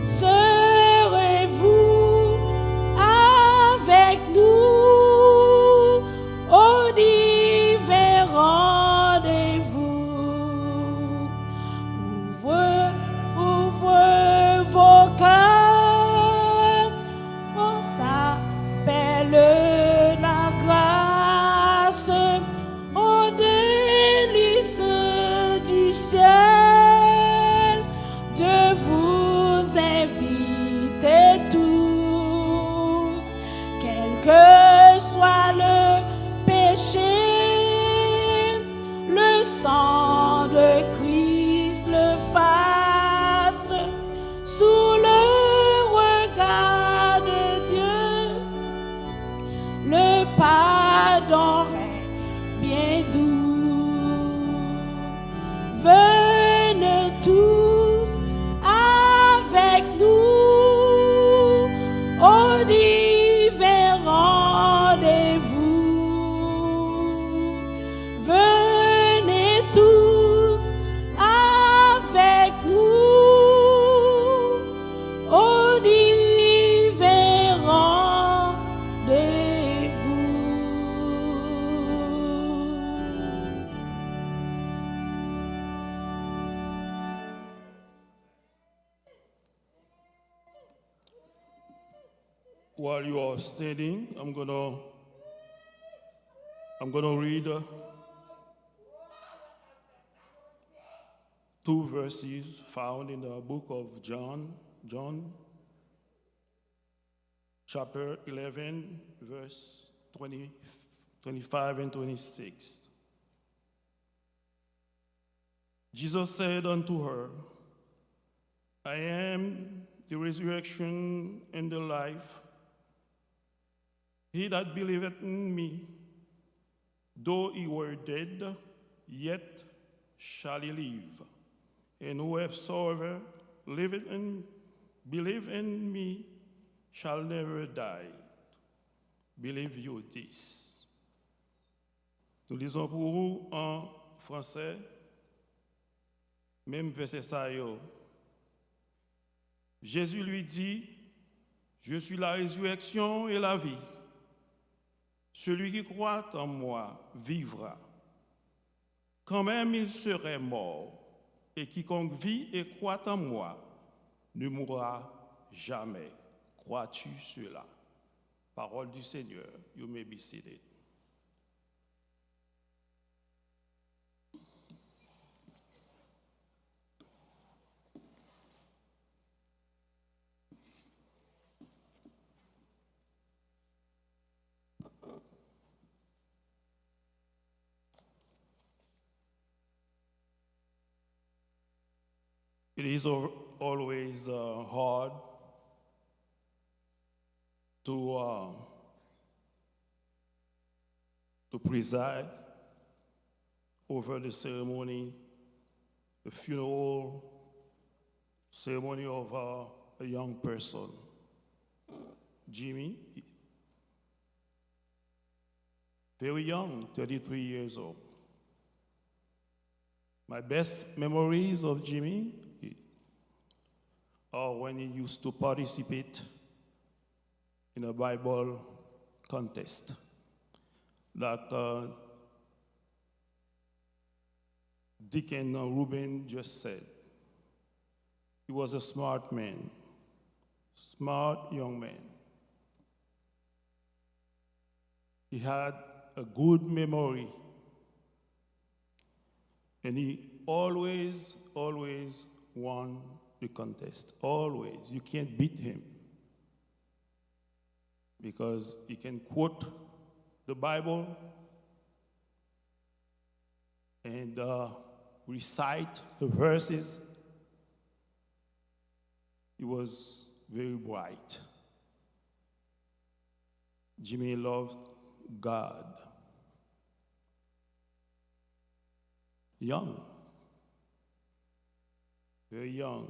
[SPEAKER 2] Serrez-vous avec nous au divers rendez-vous. Ouvrez vos cœurs, on s'appelle la grâce, aux délices du ciel. Dieu vous invite tous, quel que soit le péché, le sang de Christ le fasse sous le regard de Dieu. Le pardon est bien doux. Venez tous avec nous au divers rendez-vous. Venez tous avec nous au divers rendez-vous.
[SPEAKER 5] While you are standing, I'm gonna read two verses found in the book of John, chapter 11, verse 25 and 26. Jesus said unto her, I am the resurrection and the life. He that believeth in me, though he were dead, yet shall he live. And whosoever liveth and believe in me shall never die. Believe you this. Nous lisons pour vous en français, même verset ça yo. Jésus lui dit, je suis la résurrection et la vie. Celui qui croit en moi vivra. Quand même il serait mort, et quiconque vit et croit en moi ne mourra jamais. Crois-tu cela? Parole du Seigneur. You may be seated. It is always hard to preside over the ceremony, the funeral ceremony of a young person. Jimmy, very young, 33 years old. My best memories of Jimmy are when he used to participate in a Bible contest that Dick and Ruben just said. He was a smart man, smart young man. He had a good memory, and he always won the contest. Always. You can't beat him because he can quote the Bible and recite the verses. He was very bright. Jimmy loved God. Young. Very young.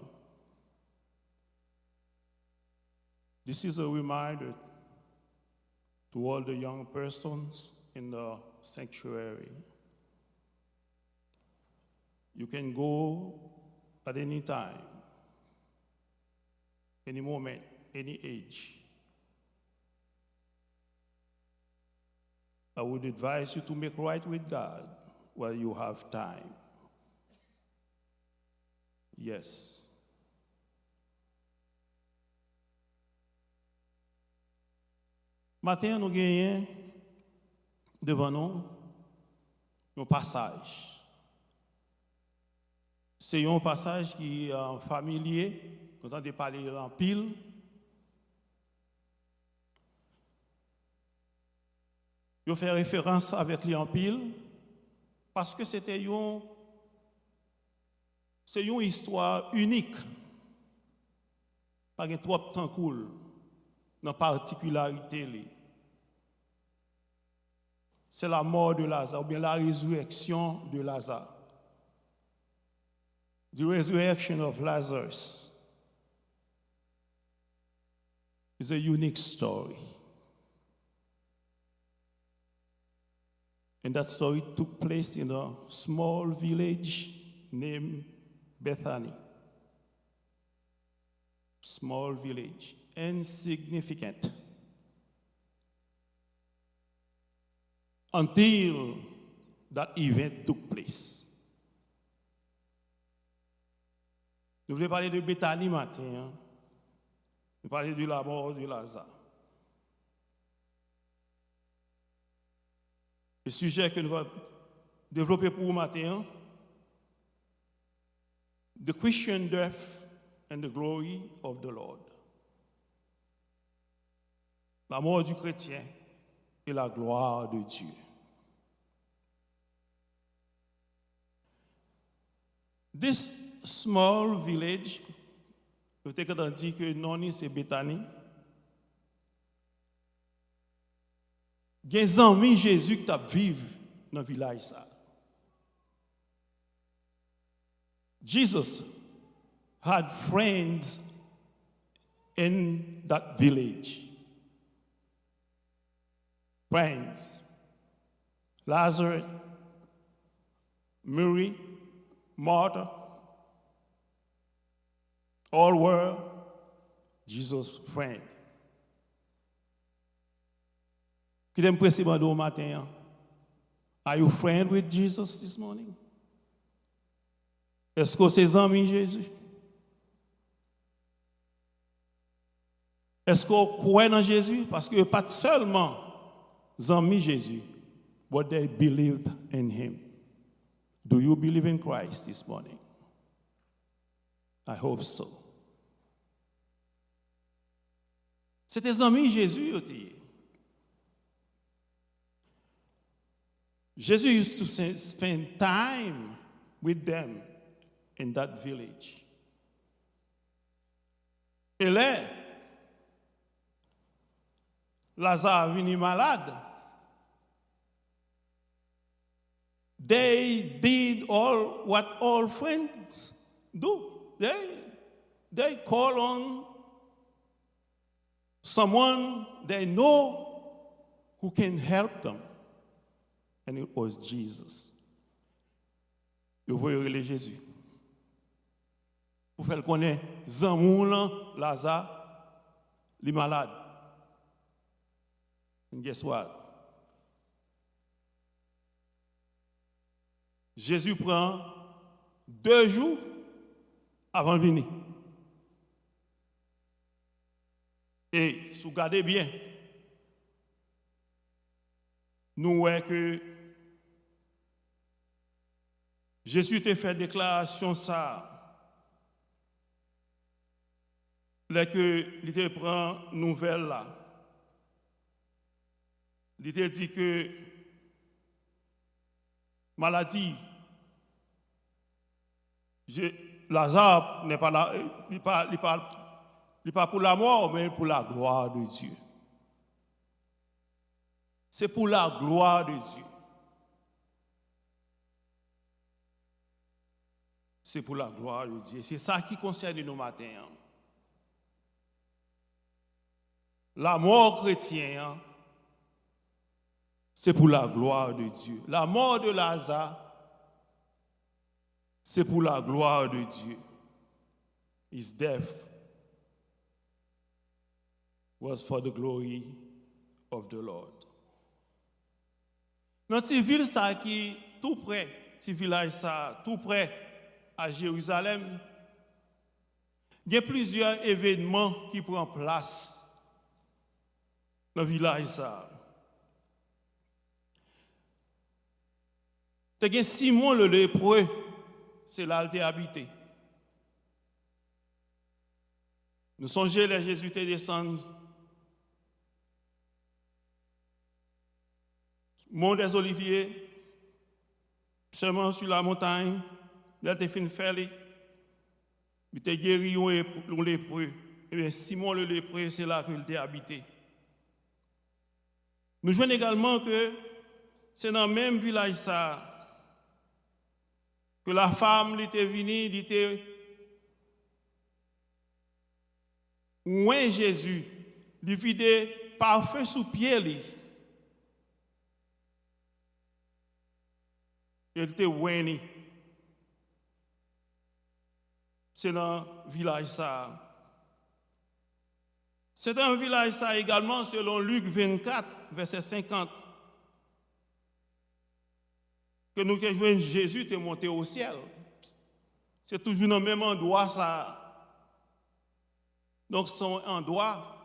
[SPEAKER 5] This is a reminder to all the young persons in the sanctuary. You can go at any time, any moment, any age. I would advise you to make right with God while you have time. Yes. Matin, nous gagnons devant nous un passage. C'est un passage qui est familier, nous entendons parler en pile. Je fais référence avec lui en pile parce que c'est une histoire unique. Pas de trop de temps cool. Dans particularité, c'est la mort de Lazare, ou bien la résurrection de Lazare. The resurrection of Lazarus is a unique story. And that story took place in a small village named Bethany. Small village. Insignificant until that event took place. Nous voulons parler de Bethany matin. Nous voulons parler de la mort de Lazare. Le sujet que nous allons développer pour vous matin, the Christian death and the glory of the Lord. La mort du chrétien et la gloire de Dieu. This small village, nous avons dit que non, c'est Bethany. Il y a des amis Jésus qui vivent dans le village. Jesus had friends in that village. Friends, Lazarus, Mary, Martha, all were Jesus' friends. Qui t'aime précisément au matin? Are you friend with Jesus this morning? Est-ce que c'est amis Jésus? Est-ce qu'on croit dans Jésus? Parce que pas seulement amis Jésus, but they believed in him. Do you believe in Christ this morning? I hope so. C'était amis Jésus. Jesus used to spend time with them in that village. Et là, Lazare venu malade. They did all what all friends do. They call on someone they know who can help them. And it was Jesus. Vous voyez Jésus. Pour faire connaître, Zamoun, Lazare, les malades. And guess what? Jésus prend 2 jours avant de venir. Et si vous regardez bien, nous voyons que Jésus t'a fait déclaration ça. Là que il te prend nouvelle là. Il te dit que maladie, Lazare n'est pas là, il pas pour la mort, mais pour la gloire de Dieu. C'est pour la gloire de Dieu. C'est pour la gloire de Dieu. C'est ça qui concerne nos matins. La mort chrétienne, c'est pour la gloire de Dieu. La mort de Lazare, c'est pour la gloire de Dieu. His death was for the glory of the Lord. Dans cette ville ça qui tout près, ce village ça tout près à Jérusalem, il y a plusieurs événements qui prennent place dans le village ça. Il y a Simon le lépreux, c'est là qu'il a habité. Nous songeons les Jésus te descendre Mont des Oliviers, seulement sur la montagne, là tu fin faire, il t'a guéri le lépreux. Et bien Simon le lépreux, c'est là qu'il a habité. Nous voyons également que c'est dans le même village ça que la femme était venue, elle était ouin Jésus, lui vidait parfum sous pied. Elle était ouin. C'est dans le village ça. C'est un village ça également selon Luc 24, verset 50. Que nous avons Jésus est monté au ciel. C'est toujours dans le même endroit ça. Donc c'est un endroit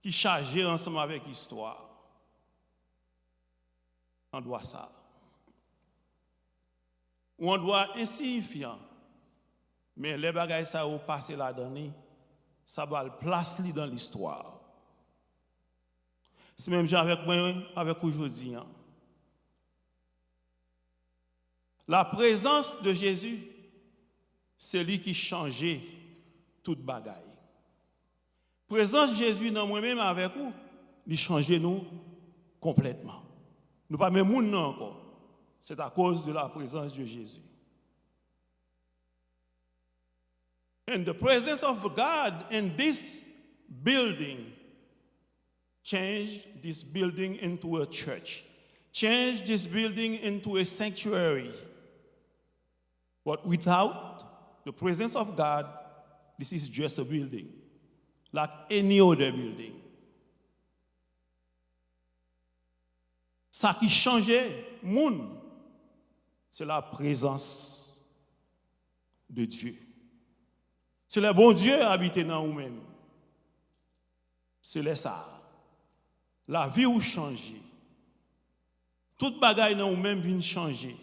[SPEAKER 5] qui chargé ensemble avec l'histoire. Endroit ça. Ou endroit insignifiant. Mais les bagages ça au passé là-dedans, ça va le placer dans l'histoire. C'est même avec moi, avec aujourd'hui. La présence de Jésus, c'est lui qui changeait toute bagaille. La présence de Jésus dans moi-même avec vous, il changeait nous complètement. Nous pas même monde encore. C'est à cause de la présence de Jésus. And the presence of God in this building, change this building into a church, change this building into a sanctuary. But without the presence of God, this is just a building, like any other building. Ça qui changeait, moun, c'est la présence de Dieu. C'est le bon Dieu habité dans vous-même. C'est ça. La vie ou changer. Toute bagaille dans vous-même vient changer.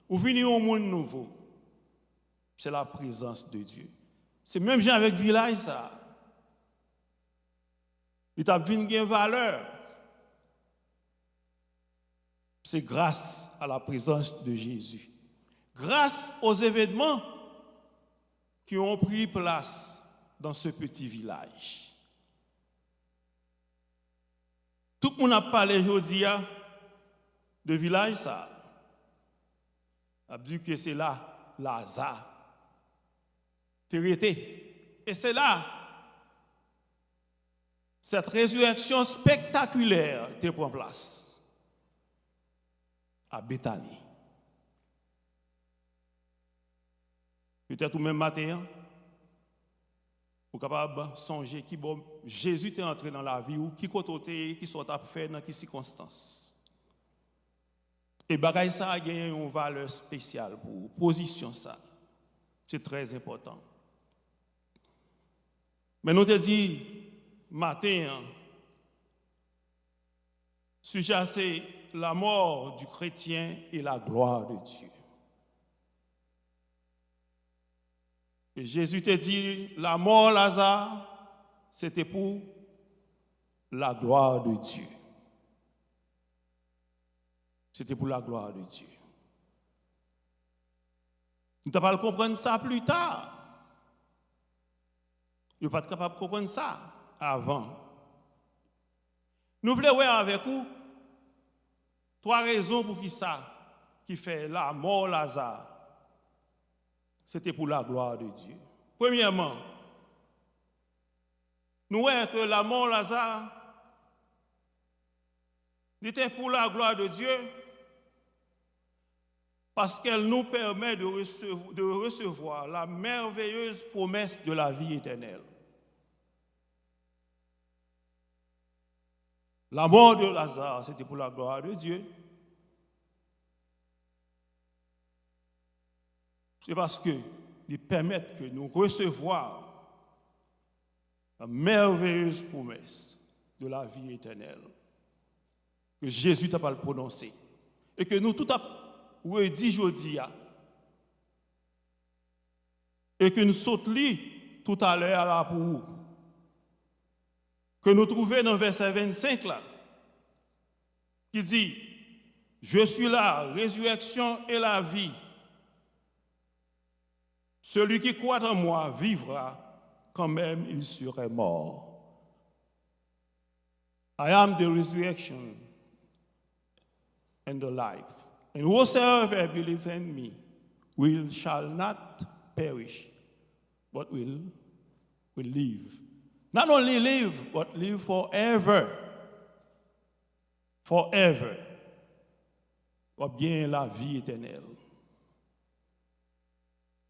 [SPEAKER 5] Ou venir au monde nouveau. C'est la présence de Dieu. C'est même gens avec village ça. Il t'a vu une valeur. C'est grâce à la présence de Jésus. Grâce aux événements qui ont pris place dans ce petit village. Tout le monde a parlé aujourd'hui de village ça. A dit que c'est là Lazare. Et c'est là cette résurrection spectaculaire te prend place à Bethanie. Peut-être au même matin, vous êtes capable de songer qui bon Jésus est entré dans la vie ou qui côté qui soit à faire dans quelles circonstances. Et bagay ça a gagné une valeur spéciale pour vous, position ça. C'est très important. Mais nous te dit matin, sujet c'est la mort du chrétien et la gloire de Dieu. Et Jésus te dit, la mort Lazare, c'était pour la gloire de Dieu. C'était pour la gloire de Dieu. Nous ne pouvons pas comprendre ça plus tard. Nous ne sommes pas capables de comprendre ça avant. Nous voulons voir avec vous 3 raisons pour qui ça, qui fait la mort Lazare. C'était pour la gloire de Dieu. Premièrement, nous voyons que la mort Lazare était pour la gloire de Dieu parce qu'elle nous permet de recevoir la merveilleuse promesse de la vie éternelle. La mort de Lazare, c'était pour la gloire de Dieu. C'est parce qu'ils permettent que nous recevoir la merveilleuse promesse de la vie éternelle que Jésus t'a pas le prononcé et que nous tout a redit aujourd'hui et que nous sautons tout à l'heure là pour vous. Que nous trouvons dans le verset 25 là qui dit je suis la résurrection et la vie. Celui qui croit en moi vivra quand même il serait mort. I am the resurrection and the life. And whosoever believes in me shall not perish, but will live. Not only live, but live forever. Forever. Ou bien la vie éternelle.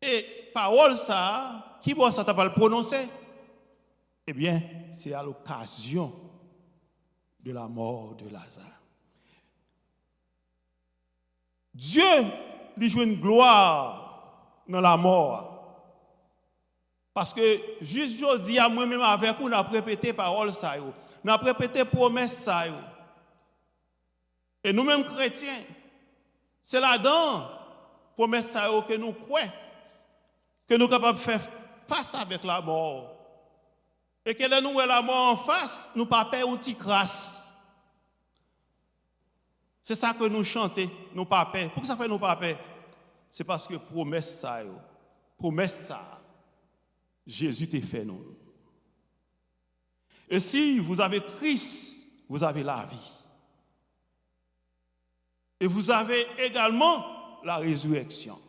[SPEAKER 5] Et parole ça, qui va ça t'a pas le prononcer? Eh bien, c'est à l'occasion de la mort de Lazare. Dieu lui joue une gloire dans la mort. Parce que juste aujourd'hui, à moi-même avec vous, nous avons répété parole ça, nous avons répété promesse ça. Et nous-mêmes chrétiens, c'est là-dedans, promesse ça que nous croyons, que nous sommes capables de faire face avec la mort. Et que nous avons la mort en face, nous ne pas peur ou petit crasse. C'est ça que nous chantons, nous pas peur. Pourquoi ça fait nous pas peur? C'est parce que promesse ça, Jésus t'a fait nous. Et si vous avez Christ, vous avez la vie. Et vous avez également la résurrection.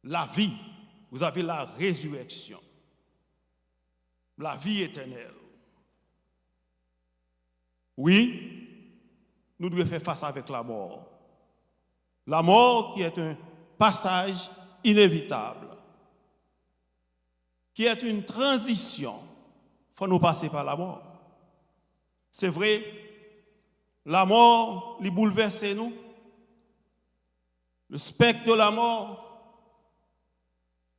[SPEAKER 5] La vie, vous avez la résurrection. la vie éternelle. Oui, nous devons faire face avec la mort. La mort qui est un passage inévitable, qui est une transition. Il faut nous passer par la mort. C'est vrai, la mort, les bouleverse nous. Le spectre de la mort,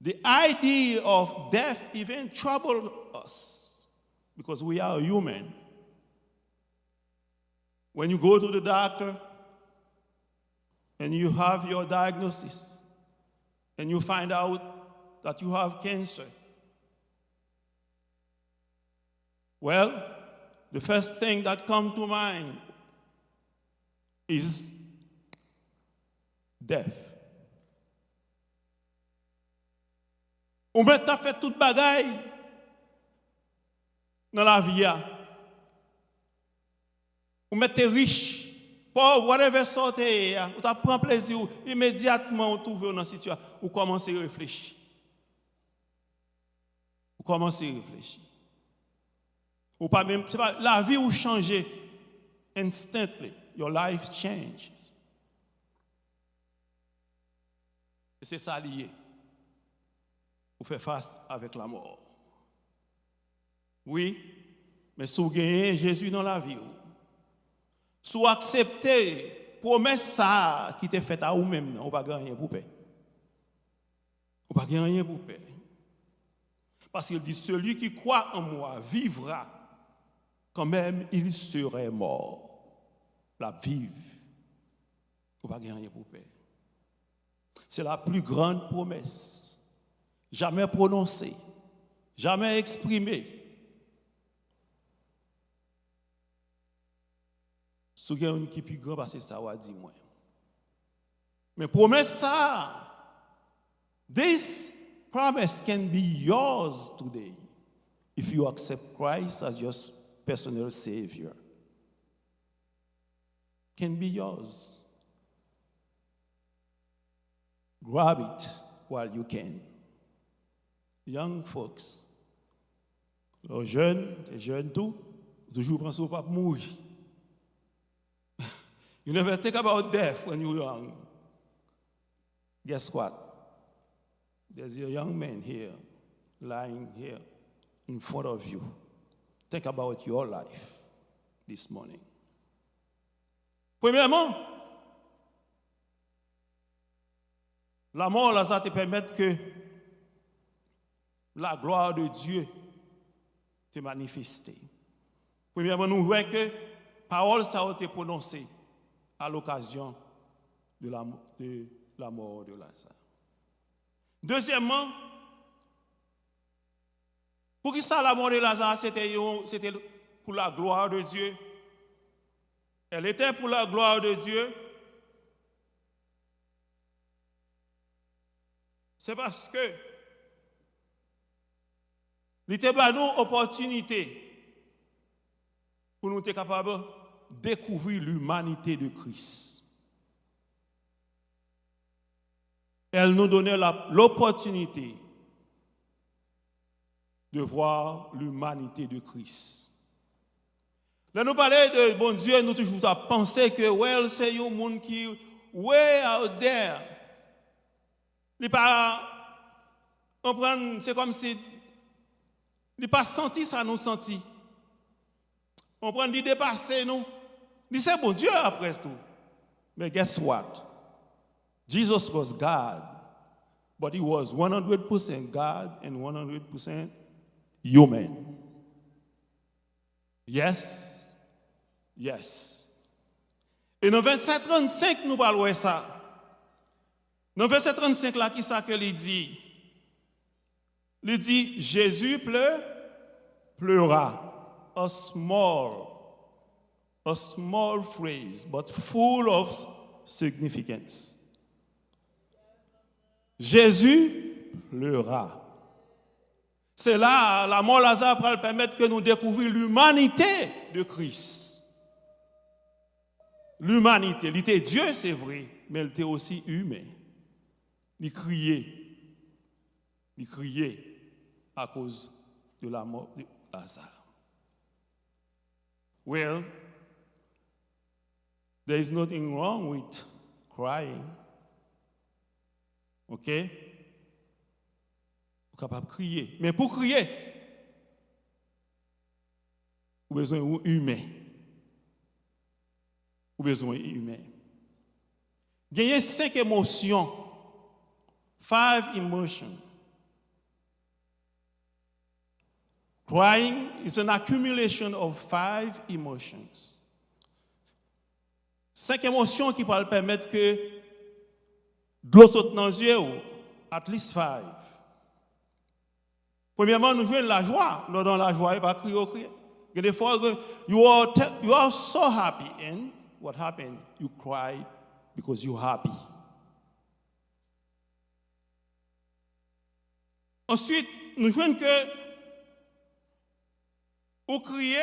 [SPEAKER 5] the idea of death even troubled us because we are human. When you go to the doctor and you have your diagnosis and you find out that you have cancer, well, the first thing that comes to mind is death. Ou maintenant fait toute bagaille dans la vie. Ou mettez riche, pauvre, whatever sorte, ou t'as prend plaisir, immédiatement ou trouve dans situation, ou commencez à réfléchir. Ou commencez à réfléchir. Ou pas même, c'est pas la vie ou changer instantly. Your life changes. Et c'est ça lié. Pour faire face avec la mort. Oui, mais si vous gagnez Jésus dans la vie, si vous acceptez promesse ça qui t'est faite à vous-même, vous ne pouvez pas gagner pour paix. Vous ne pouvez pas gagner pour paix. Parce qu'il dit, celui qui croit en moi vivra, quand même il serait mort. La vive. Vous ne pouvez pas gagner pour paix. C'est la plus grande promesse. Jamais prononcée, jamais exprimée. Si vous avez qui est plus grand, parce que ça va dire moi. Mais promesse ça, this promise can be yours today if you accept Christ as your personal Savior. Can be yours. Grab it while you can. Young folks, les jeunes tout, toujours pensent au pas mourir. You never think about death when you're young. Guess what? There's a young man here, lying here in front of you. Think about your life this morning. Premièrement, la mort, là, ça te permet que la gloire de Dieu te manifeste. Premièrement, nous voyons que parole ça a été prononcée à l'occasion de la mort de Lazare. Deuxièmement, pour qui ça la mort de Lazare, c'était pour la gloire de Dieu. Elle était pour la gloire de Dieu. C'est parce que il était une opportunité pour nous être capables de découvrir l'humanité de Christ. Elle nous donnait l'opportunité de voir l'humanité de Christ. Là, nous parlons de bon Dieu, nous toujours à penser que well, c'est un monde qui way out there. Il pas comprendre, c'est comme si il pas senti ça nous senti. On prend il dépasser nous. Il c'est bon Dieu après tout. Mais guess what? Jesus was God, but he was 100% God and 100% human. Yes. Yes. Et dans verset 35 nous parlons de ça. Dans verset 35 là, qui ça que il dit? Il dit Jésus pleura. A small phrase, but full of significance. Jésus pleura. C'est là, la mort Lazare pour permettre que nous découvrions l'humanité de Christ. L'humanité, il était Dieu, c'est vrai, mais il était aussi humain. Il criait à cause de la mort de Lazare. Well, there is nothing wrong with crying. OK? Vous êtes capable de crier. Mais pour crier, vous avez besoin d'humain. Vous avez besoin d'humain. Il y a 5 émotions. 5 emotions. Crying is an accumulation of 5 emotions. 5 émotions qui peuvent permettre que de l'eau saute dans les yeux, at least 5. Premièrement, nous jouons la joie. Nous dans la joie, il va crier au crier. Des fois, you are so happy, and what happened? You cry because you're happy. Ensuite, nous jouons que vous criez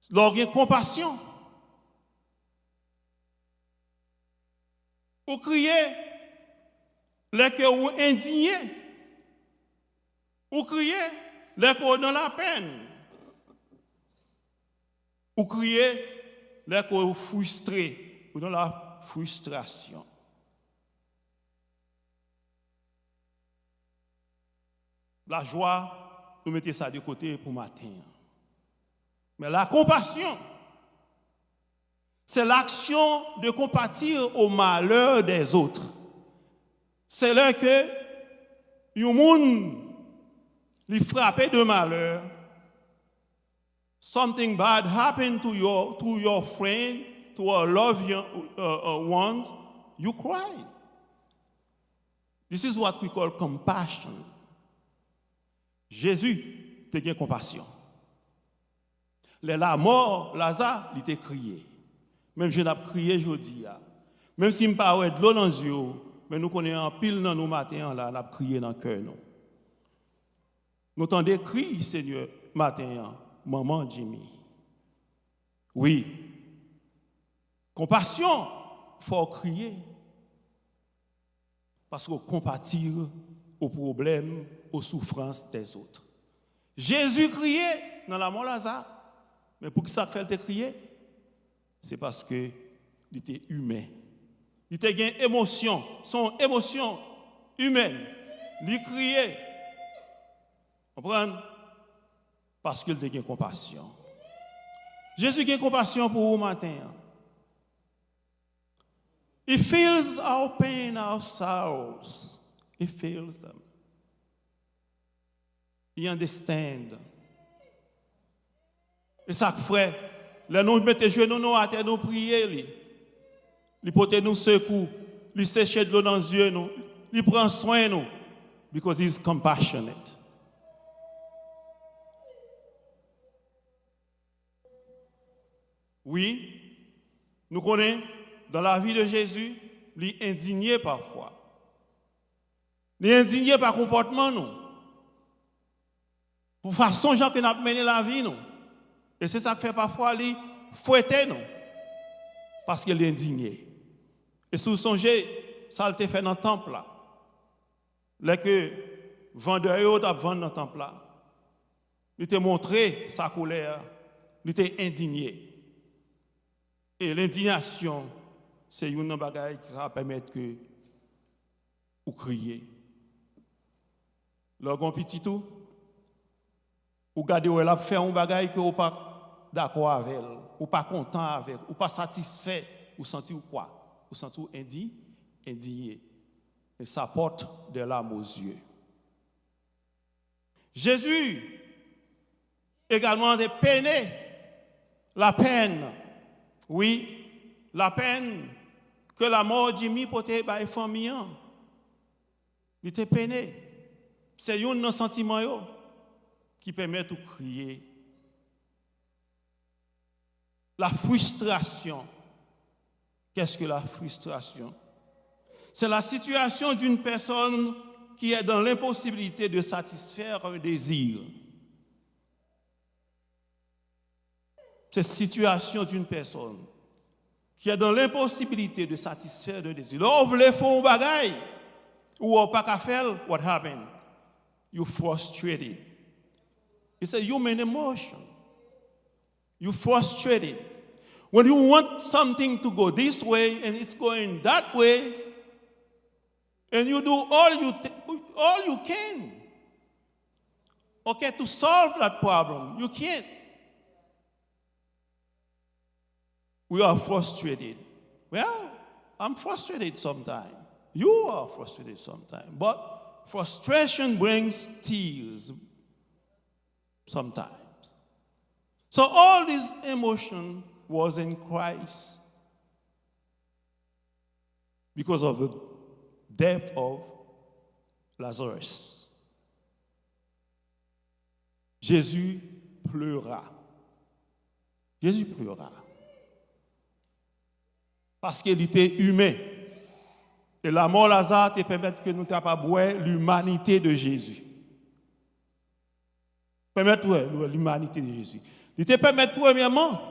[SPEAKER 5] lorsqu'il y a compassion. Vous criez lorsque vous êtes indigné. Vous criez lorsque vous êtes dans la peine. Vous criez lorsque vous êtes frustré ou dans la frustration. La joie, nous mettons ça de côté pour matin. Mais la compassion, c'est l'action de compatir au malheur des autres. C'est là que un monde lui frappé de malheur. Something bad happened to your friend, to a loved one, you cry. This is what we call compassion. Jésus te gen compassion. La mort, Lazare, il t'a crié. Même je n'ai crié aujourd'hui. Même si je ne pas de l'eau dans les yeux, mais nous connaissons un pile dans nos matins, là, nous avons crié dans le cœur. Nous entendons crier, Seigneur, matin, maman Jimmy. Oui. Compassion, il faut crier. Parce qu'on compatit aux problèmes, aux souffrances des autres. Jésus criait dans la mort Lazare. Mais pour que ça fait te crier, c'est parce que il était humain. Il était une émotion, son émotion humaine. Il criait. Vous comprenez? Parce qu'il était une compassion. Jésus a compassion pour vous matin. He feels our pain, our sorrows. He feels them. He understands. Et ça frère, là nous mettons genoux à terre, nous prier, il porte nous secours, il sèche de l'eau dans les yeux nous, il prend soin de nous, because he is compassionate. Oui, nous connaissons dans la vie de Jésus, il est indigné parfois. Il est indigné par comportement nous. Pour façon gens que nous avons mené la vie nous. Et c'est ça qui fait parfois lui fouetter nous. Parce qu'il est indigné. Et si vous songez, ça le fait dans le temple là. Là que vendeur a vendu dans le temple là. Il t'a montré sa colère, il était indigné. Et l'indignation, c'est une bagaille qui va permettre que vous criez. Lorsqu'on petit tout, vous gardez où elle a fait un bagaille que vous pas d'accord avec elle, ou pas content avec, ou pas satisfait, ou senti ou quoi? Vous sentez indigné. Et ça porte de l'âme aux yeux. Jésus également a peiné la peine. Oui, la peine que la mort de Jimmy portait par les familles. Il était peiné. C'est un sentiment qui permet de crier. La frustration. Qu'est-ce que la frustration? C'est la situation d'une personne qui est dans l'impossibilité de satisfaire un désir. C'est la situation d'une personne qui est dans l'impossibilité de satisfaire un désir. Là, vous voulez faire un bagage ou on pas qu'à faire, what happened? you're frustrated. It's a human emotion. You're frustrated. When you want something to go this way and it's going that way, and you do all you can, okay, to solve that problem, you can't. We are frustrated. Well, I'm frustrated sometimes. You are frustrated sometimes. But frustration brings tears sometimes. So all this emotion was in Christ because of the death of Lazarus. Jésus pleura. Jésus pleura. Parce qu'il était humain. Et la mort de Lazare te permet que nous capables voir l'humanité de Jésus. Permettre l'humanité de Jésus. Il te permet premièrement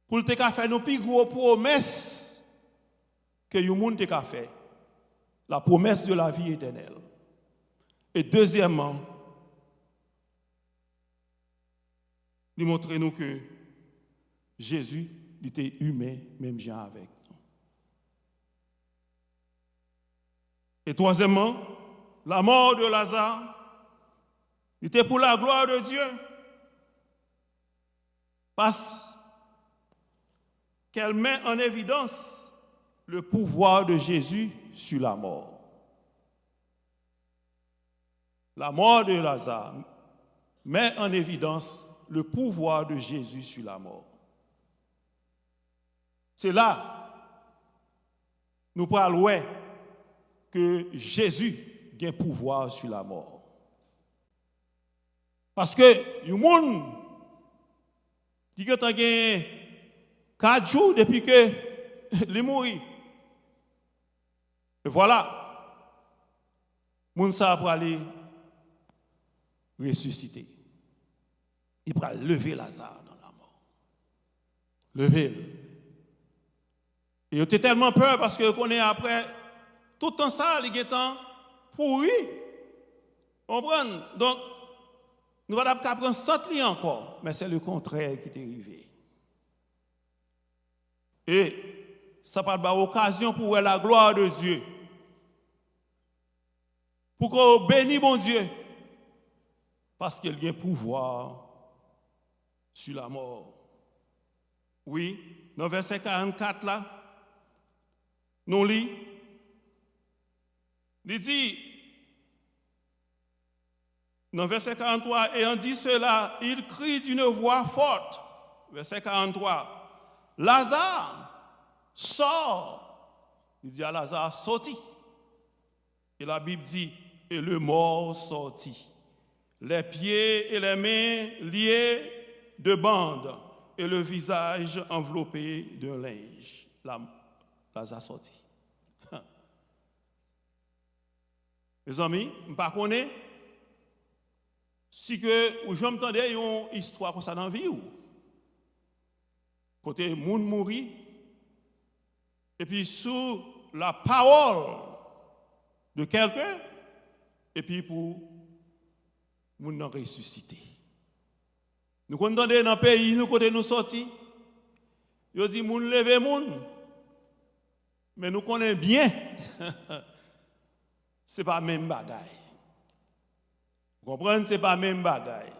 [SPEAKER 5] pour te faire nos plus gros promesses que le monde te fait. La promesse de la vie éternelle. Et deuxièmement, il montre nous que Jésus il était humain, même gens avec nous. Et troisièmement, la mort de Lazare était pour la gloire de Dieu. Parce qu'elle met en évidence le pouvoir de Jésus sur la mort. La mort de Lazare met en évidence le pouvoir de Jésus sur la mort. C'est là, nous parlons que Jésus a un pouvoir sur la mort. Parce que les gens qui ont 4 jours depuis que les morts. Et voilà, les gens pour aller ressusciter. Il va lever Lazare dans la mort. Lever. Et il était tellement peur parce que qu'on est après tout le temps ça, il est temps pourri. Comprenez? Donc, nous ne allons pas prendre 100 liens encore, mais c'est le contraire qui est arrivé. Et ça va être l'occasion pour la gloire de Dieu. Pour qu'on bénisse mon Dieu. Parce qu'il y a un pouvoir sur la mort. Oui, dans le verset 44 là, nous lisons, il dit, dans le verset 43, et en dit cela, il crie d'une voix forte. Verset 43, Lazare, sort. Il dit à Lazare, sorti. Et la Bible dit, et le mort sortit. Les pieds et les mains liés de bandes et le visage enveloppé d'un linge. Lazare sorti. Les amis, je ne sais pas si que vous entendez une histoire comme ça dans la vie. Côté moun mourir et puis sous la parole de quelqu'un et puis pour moun ressusciter. Nous entendons dans le pays nous côté nous sortis. Yo dit moun lever moun. Mais nous connaissons bien. C'est pas même bagaille. Vous comprenez, c'est pas même bagaille.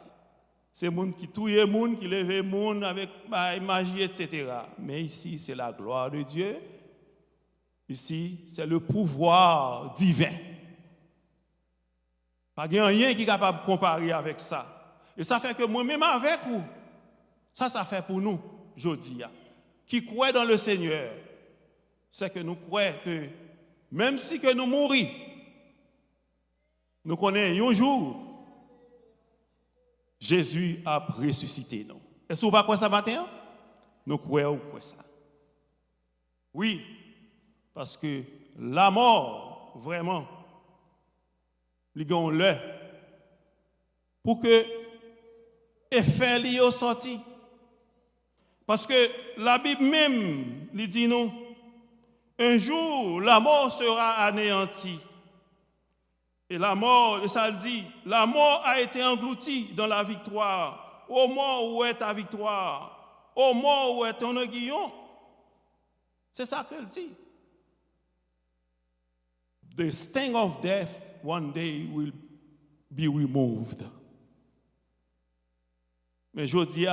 [SPEAKER 5] C'est moun qui touye moun, qui lève moun avec magie, etc. Mais ici, c'est la gloire de Dieu. Ici, c'est le pouvoir divin. Pas rien qui est capable de comparer avec ça. Et ça fait que moi-même avec vous, ça fait pour nous, aujourd'hui, qui croient dans le Seigneur, c'est que nous croyons que même si que nous mourons, nous connaissons un jour, Jésus a ressuscité nous. Est-ce que vous ne croyez pas ça matin? Nous croyons ça. Oui, parce que la mort, vraiment, il y a le pour que effet lié sorti. Parce que la Bible même, lui dit nous, un jour, la mort sera anéantie. Et la mort, et ça le dit, la mort a été engloutie dans la victoire. Ô mort, où est ta victoire? Ô mort, où est ton aiguillon? C'est ça qu'elle dit. The sting of death one day will be removed. Mais je dis,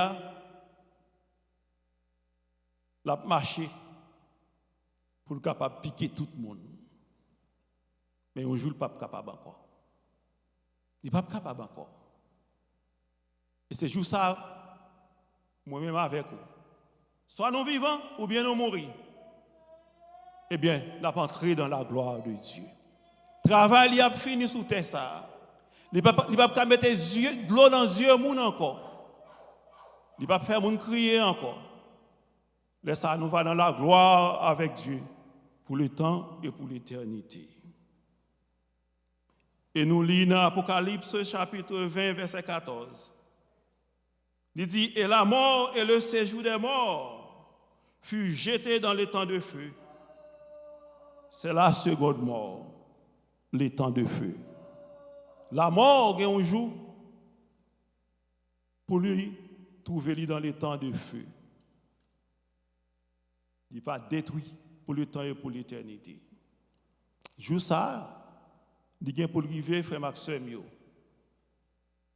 [SPEAKER 5] la marché pour le capable de piquer tout le monde. Mais un jour, le pape capable encore. Il n'est pas capable encore. Et c'est juste ça, moi-même avec vous. Soit nous vivons ou bien nous mourons. Eh bien, nous avons entré dans la gloire de Dieu. Travail, il a fini sous terre ça. Il ne va pas mettre de l'eau dans les yeux moun encore. Il ne va pas faire moun crier encore. Laisse ça, nous va dans la gloire avec Dieu pour le temps et pour l'éternité. Et nous lisons dans Apocalypse chapitre 20, verset 14. Il dit, et la mort et le séjour des morts fut jeté dans les temps de feu. C'est la seconde mort, les temps de feu. La mort, un jour, pour lui, trouver dans les temps de feu. Il va détruire pour le temps et pour l'éternité. Juste ça, il vient pour arriver, frère Maxime.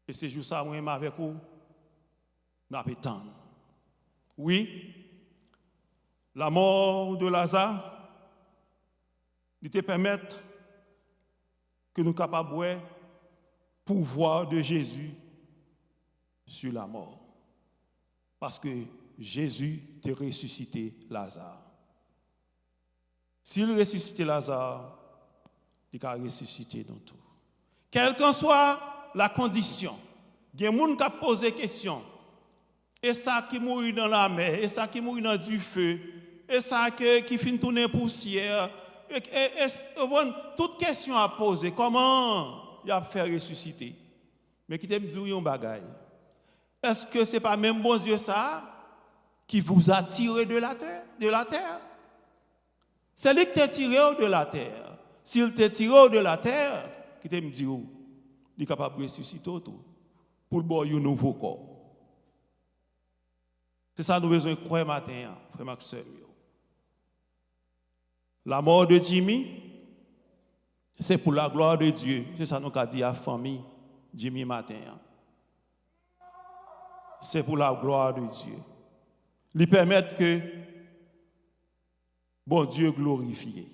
[SPEAKER 5] Et c'est juste ça, moi, avec vous, nous avons. Oui, la mort de Lazare, il te permet que nous capables de pouvoir de Jésus sur la mort. Parce que Jésus t'a ressuscité Lazare. S'il ressuscite Lazare, il a ressuscité dans tout. Quelle qu'en soit la condition, il y a des gens qui ont posé des questions. Et ça qui mourit dans la mer, et ça qui mourit dans du feu, et ça qui finit tourner poussière. Et toute question à poser, comment il a fait ressusciter? Mais qui t'aime dire un bagaille. Est-ce que ce n'est pas même bon Dieu ça qui vous a tiré de la terre? C'est lui qui t'a tiré de la terre. S'il t'a tiré de la terre, qui t'aime dire, il est capable de ressusciter tout pour le bon un nouveau corps. C'est ça que nous avons besoin de croire matin, frère Maxime. La mort de Jimmy, c'est pour la gloire de Dieu. C'est ça que nous avons dit à la famille Jimmy matin. C'est pour la gloire de Dieu. Lui permettre que bon Dieu glorifie.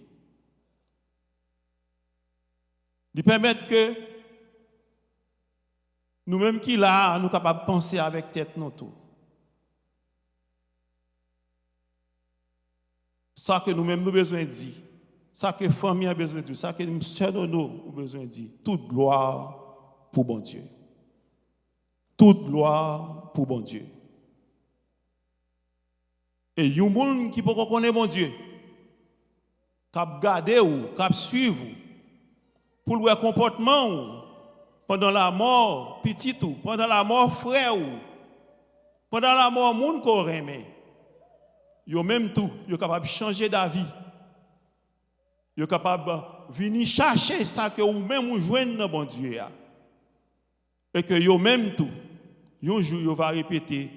[SPEAKER 5] Lui permettre que nous-mêmes qui là, nous sommes capables de penser avec tête nous tout. Ça que nous-mêmes nous besoin de dire, ça que la famille a besoin de dire, ça que nous sœurs nous avons besoin de dire, toute gloire pour bon Dieu. Toute gloire pour bon Dieu. Et il y a des gens qui peuvent connaître bon Dieu, qui peuvent garder ou qui peuvent suivre pour le comportement pendant la mort petit ou pendant la mort frère ou pendant la mort monde qu'on aimé. Yo même tout, yo capable de changer d'avis. Yo capable de venir chercher ça que ou même ou joindre dans bon Dieu. Et que yo même tout, un jour yo va répéter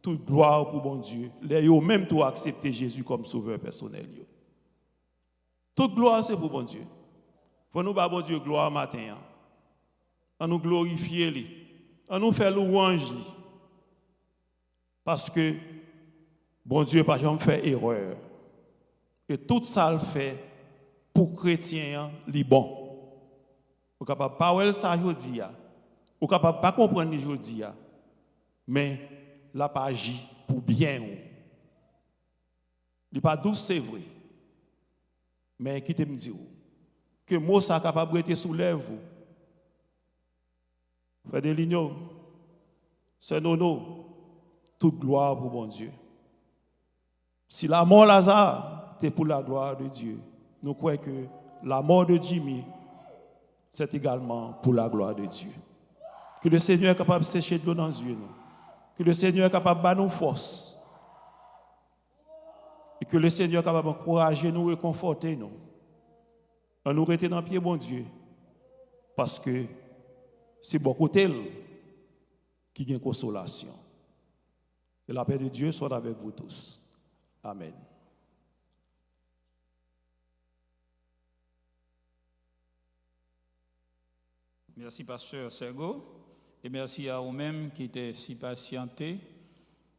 [SPEAKER 5] toute gloire pour bon Dieu. Les yo même tout accepter Jésus comme sauveur personnel yo. Toute gloire c'est pour bon Dieu. Faut nous ba bon Dieu gloire matin. On nous glorifier lui. On nous faire louange lui. Parce que bon Dieu pas jamais fait erreur. Et tout ça le fait pour chrétiens, li bon. Ou capable pas parler ça jodi a. Ou capable pas comprendre jodi a. Mais la pas agi pour bien. Il pas douce c'est vrai. Mais qui te me dit que mot ça capable être sous lèvres. Frère de Ligno, c'est nono, toute gloire pour bon Dieu. Si la mort Lazare était pour la gloire de Dieu, nous croyons que la mort de Jimmy, c'est également pour la gloire de Dieu. Que le Seigneur est capable de sécher de l'eau dans les yeux. Que le Seigneur est capable de nous force. Et que le Seigneur est capable d'encourager nous et conforter nous. En nous rester dans le pied, bon Dieu. parce que c'est bon côté qui gagne consolation. Que la paix de Dieu soit avec vous tous. Amen.
[SPEAKER 1] Merci, pasteur Sergo, et merci à vous-même qui étaient si patientés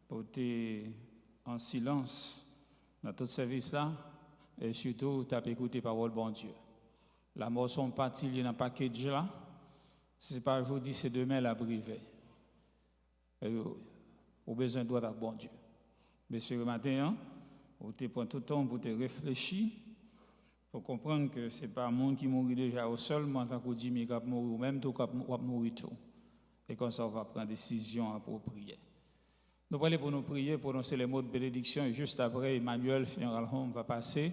[SPEAKER 1] pour être en silence dans tout service là, et surtout, tu as écouté la parole de bon Dieu. La mort sont partis dans le package là, si ce n'est pas aujourd'hui, c'est demain la privée. Au besoin de droit à bon Dieu. Mais ce matin, vous te prenez tout le temps pour te réfléchir, pour comprendre que ce n'est pas un monde qui mourit déjà au sol, mais en tant que Jimmy qui mourir, ou même tout qui mourir tout. Et comme ça, on va prendre des décisions appropriées. Nous allons pour nous prier, prononcer les mots de bénédiction, et juste après, Emmanuel Funeral Home va passer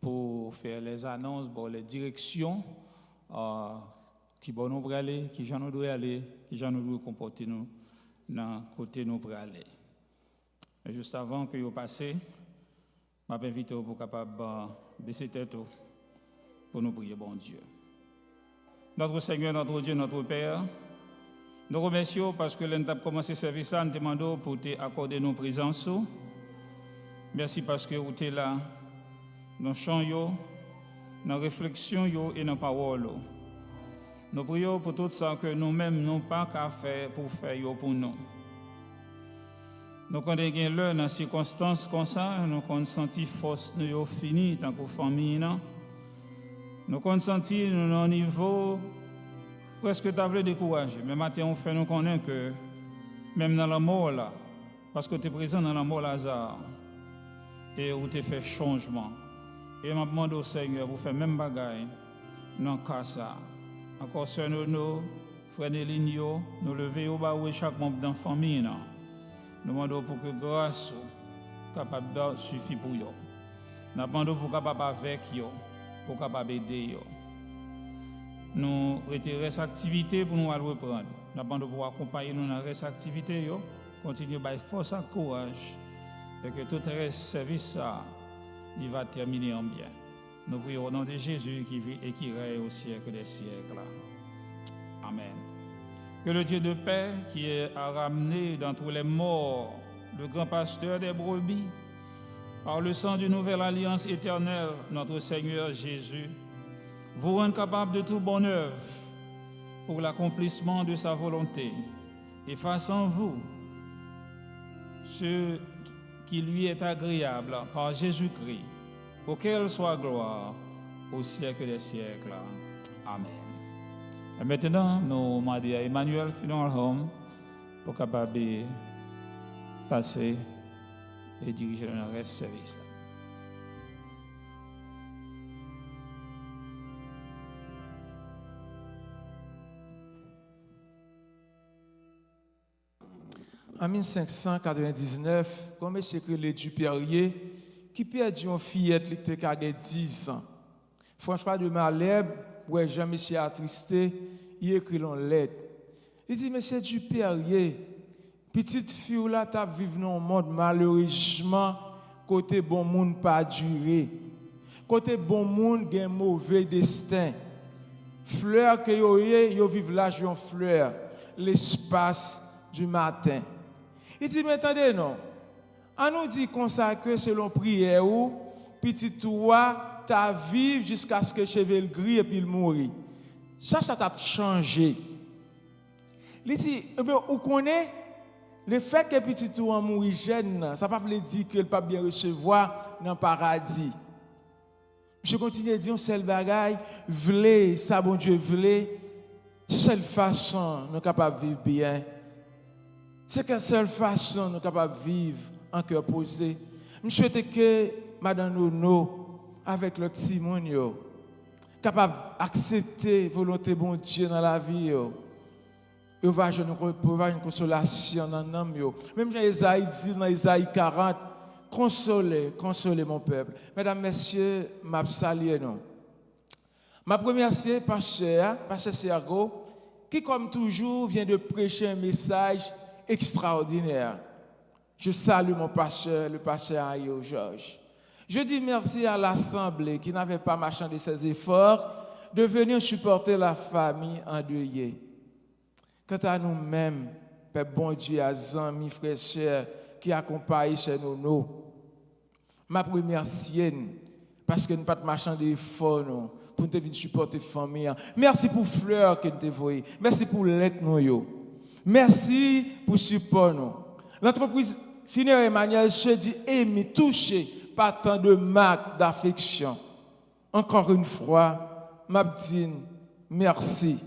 [SPEAKER 1] pour faire les annonces, pour les directions, qui vont nous aller, qui j'en nous doit aller, qui j'en nous doit comporter nous, dans côté nous pour aller. Et juste avant que vous passiez, je m'invite pour capable baisser tête pour nous prier, bon Dieu. Notre Seigneur, notre Dieu, notre Père, nous remercions parce que l'on a commencé ce service, nous demandons pour t'accorder nos présences. Merci parce que vous êtes là, dans le chant, dans la réflexion et dans la parole. Nous prions pour tout ça que nous-mêmes n'avons pas qu'à faire pour faire pour nous. Nous connaissons l'heure dans des circonstances comme ça, nous avons senti force nous fini tant que famille. Nous avons senti nous niveau presque t'avais découragé. Mais maintenant, on fait nous connaître que même dans la mort là, parce que tu es présent dans la mort Lazare, et où tu fait changement. Et je demande au Seigneur pour faire même bagaille dans le cas ça. Encore sur nous, frères Néligno, nous lever au bas chaque membre de la famille. Nous demandons pour que grâce soit capable de suffire pour eux. Nous demandons pour capable avec eux, pour capable aider eux. Nous retirons cette activité pour nous reprendre. Nous demandons pour accompagner nous dans cette activité, continuer avec force et courage, et que tout le service il va terminer en bien. Nous prions au nom de Jésus qui vit et qui règne au siècle des siècles. Amen. Que le Dieu de paix qui a ramené d'entre les morts le grand pasteur des brebis, par le sang d'une nouvelle alliance éternelle, notre Seigneur Jésus, vous rende capable de tout bonne œuvre pour l'accomplissement de sa volonté et fasse en vous ce qui lui est agréable par Jésus-Christ, auquel soit gloire au siècle des siècles. Amen. Et maintenant, nous demandons à Emmanuel Funeral Home pour capable passer et diriger le reste du service.
[SPEAKER 6] En 1599, comme M. Crélé Dupérier, qui perdit une fillette qui avait 10 ans. François de Malherbe, où Jean-Michel attristé, il écrit une lettre. Il dit, M. Dupérier, petite fille là, tu vivre dans un monde malheureusement, côté bon monde pas duré. Côté bon monde, il y a un mauvais destin. Fleur que yo vivent là, une fleur, l'espace du matin. Il dit, mais attendez, non. On nous dit consacrer selon prière ou petit toi, tu as vivre jusqu'à ce que cheveux gris et puis il mourit. Ça t'a changé. Il dit, vous connaissez le fait que petit toi mourit jeune, ça ne veut pas dire qu'il ne peut pas bien recevoir dans le paradis. Je continue à dire, seul bagaille, vle, ça bon Dieu vle, c'est la seule façon nous sommes capables de vivre bien. C'est la seule façon nous sommes capables de vivre en cœur posé. Je souhaite que Madame Nono, avec le Simon, capable d'accepter la volonté de bon Dieu dans la vie. Il va avoir une consolation dans l'âme. Même Isaïe dit dans Isaïe 40, consolez mon peuple. Mesdames, Messieurs, je salue nous. Ma première c'est Pasteur Sergo, qui comme toujours vient de prêcher un message extraordinaire. Je salue mon pasteur, le pasteur Ayo Georges. Je dis merci à l'Assemblée qui n'avait pas marchandé ses efforts de venir supporter la famille endeuillée. Quant à nous-mêmes, Père bon Dieu, à amis, frères, chers, qui accompagnent chez nous, ma remercie parce que nous ne pas marchander fort pour nous venir supporter la famille. Merci pour fleurs que nous te voyons. Merci pour l'aide nous. Merci pour support nous. L'entreprise funéraire Emmanuel dit émis, touché par tant de marques d'affection. Encore une fois, m'a dit merci.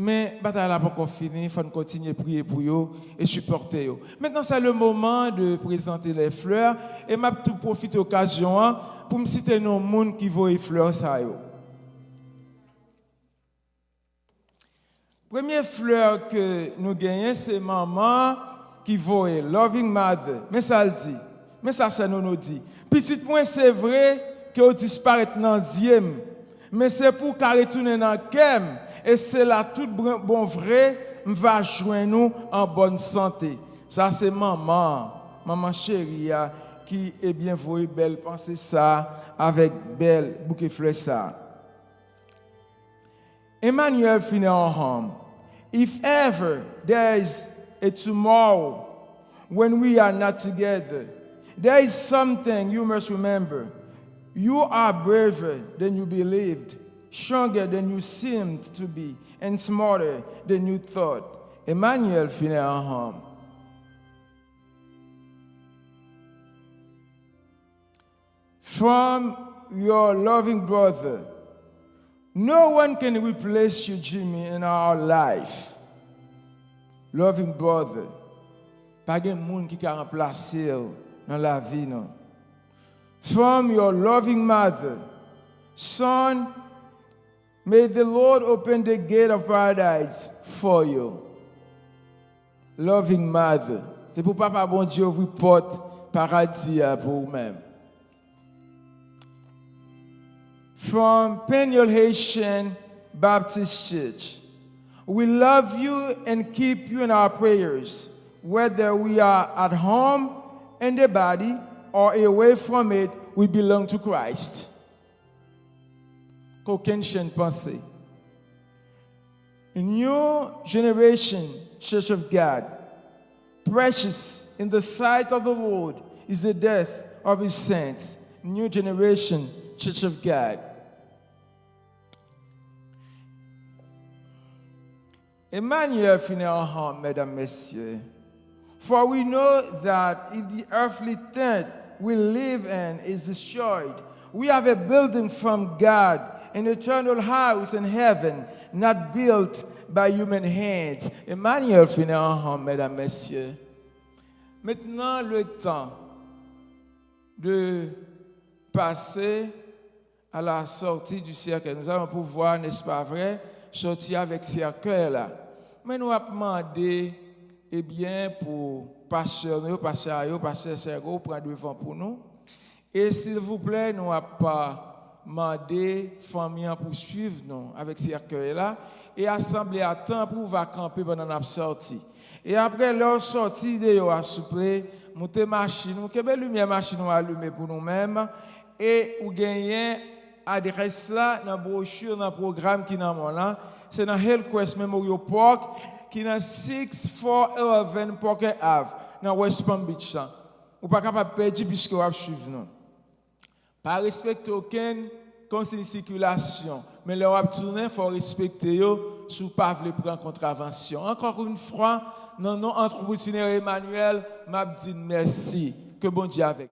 [SPEAKER 6] Mais la bataille n'a pas encore fini, il faut continuer à prier pour eux et supporter eux. Maintenant, c'est le moment de présenter les fleurs et m'a tout profiter de l'occasion pour me citer nos monde qui voient les fleurs ça yo. Première fleur que nous gagnons, c'est maman qui voit Loving Mother. Mais ça le dit. Mais ça nous dit. Petite point, c'est vrai que vous disparaît dans le dixième. Mais c'est pour qu'elle retourne dans le kem. Et c'est là tout bon vrai, va joindre nous en bonne santé. Ça, c'est maman chérie, qui est bien voyée belle penser ça avec belle bouquet fleurs ça. Emmanuel Funeral Home. If ever there is a tomorrow when we are not together, there is something you must remember. You are braver than you believed, stronger than you seemed to be, and smarter than you thought. Emmanuel Funeral Home. From your loving brother, no one can replace you, Jimmy, in our life. Loving brother. Pas de monde qui peut remplacer dans la vie, non. From your loving mother, son, may the Lord open the gate of paradise for you. Loving mother. C'est pour papa bon Dieu vous porte paradis pour vous-même. From Penuel Haitian Baptist Church, we love you and keep you in our prayers, whether we are at home in the body or away from it, we belong to Christ. Qu'aucune chaîne pensée. A new generation, Church of God, precious in the sight of the Lord is the death of his saints. New generation, Church of God. Emmanuel Funeral Home, mesdames, messieurs. For we know that if the earthly tent we live in is destroyed, we have a building from God, an eternal house in heaven, not built by human hands. Emmanuel Funeral Home, mesdames, messieurs. Maintenant, le temps de passer à la sortie du cercueil. Nous allons pouvoir, n'est-ce pas vrai, sortir avec cercueil là. Mais nous avons demandé, eh bien, pour pasteur Sergo, prendre devant pour nous. Et s'il vous plaît, nous n'avons pas demandé famille pour suivre nous avec cercueil là et assembler à temps pour va camper pendant la sortie. Et après leur sortie, ils ont soufflé, monter machine, que belle lumière machine allumée pour nous-mêmes et ou gagner adresse là dans brochure dans programme qui dans mon là, c'est dans Hillcrest Memorial Park qui dans 6411 Parker Ave dans West Palm Beach là. Ou pas capable perdre puisque vous suivre nous. Pas respecter aucune consigne de circulation, mais leur tourner faut respecter yo sous pas veut prendre contravention. Encore une fois, non entreprise funéraire Emmanuel m'a dit merci. Que bon Dieu avec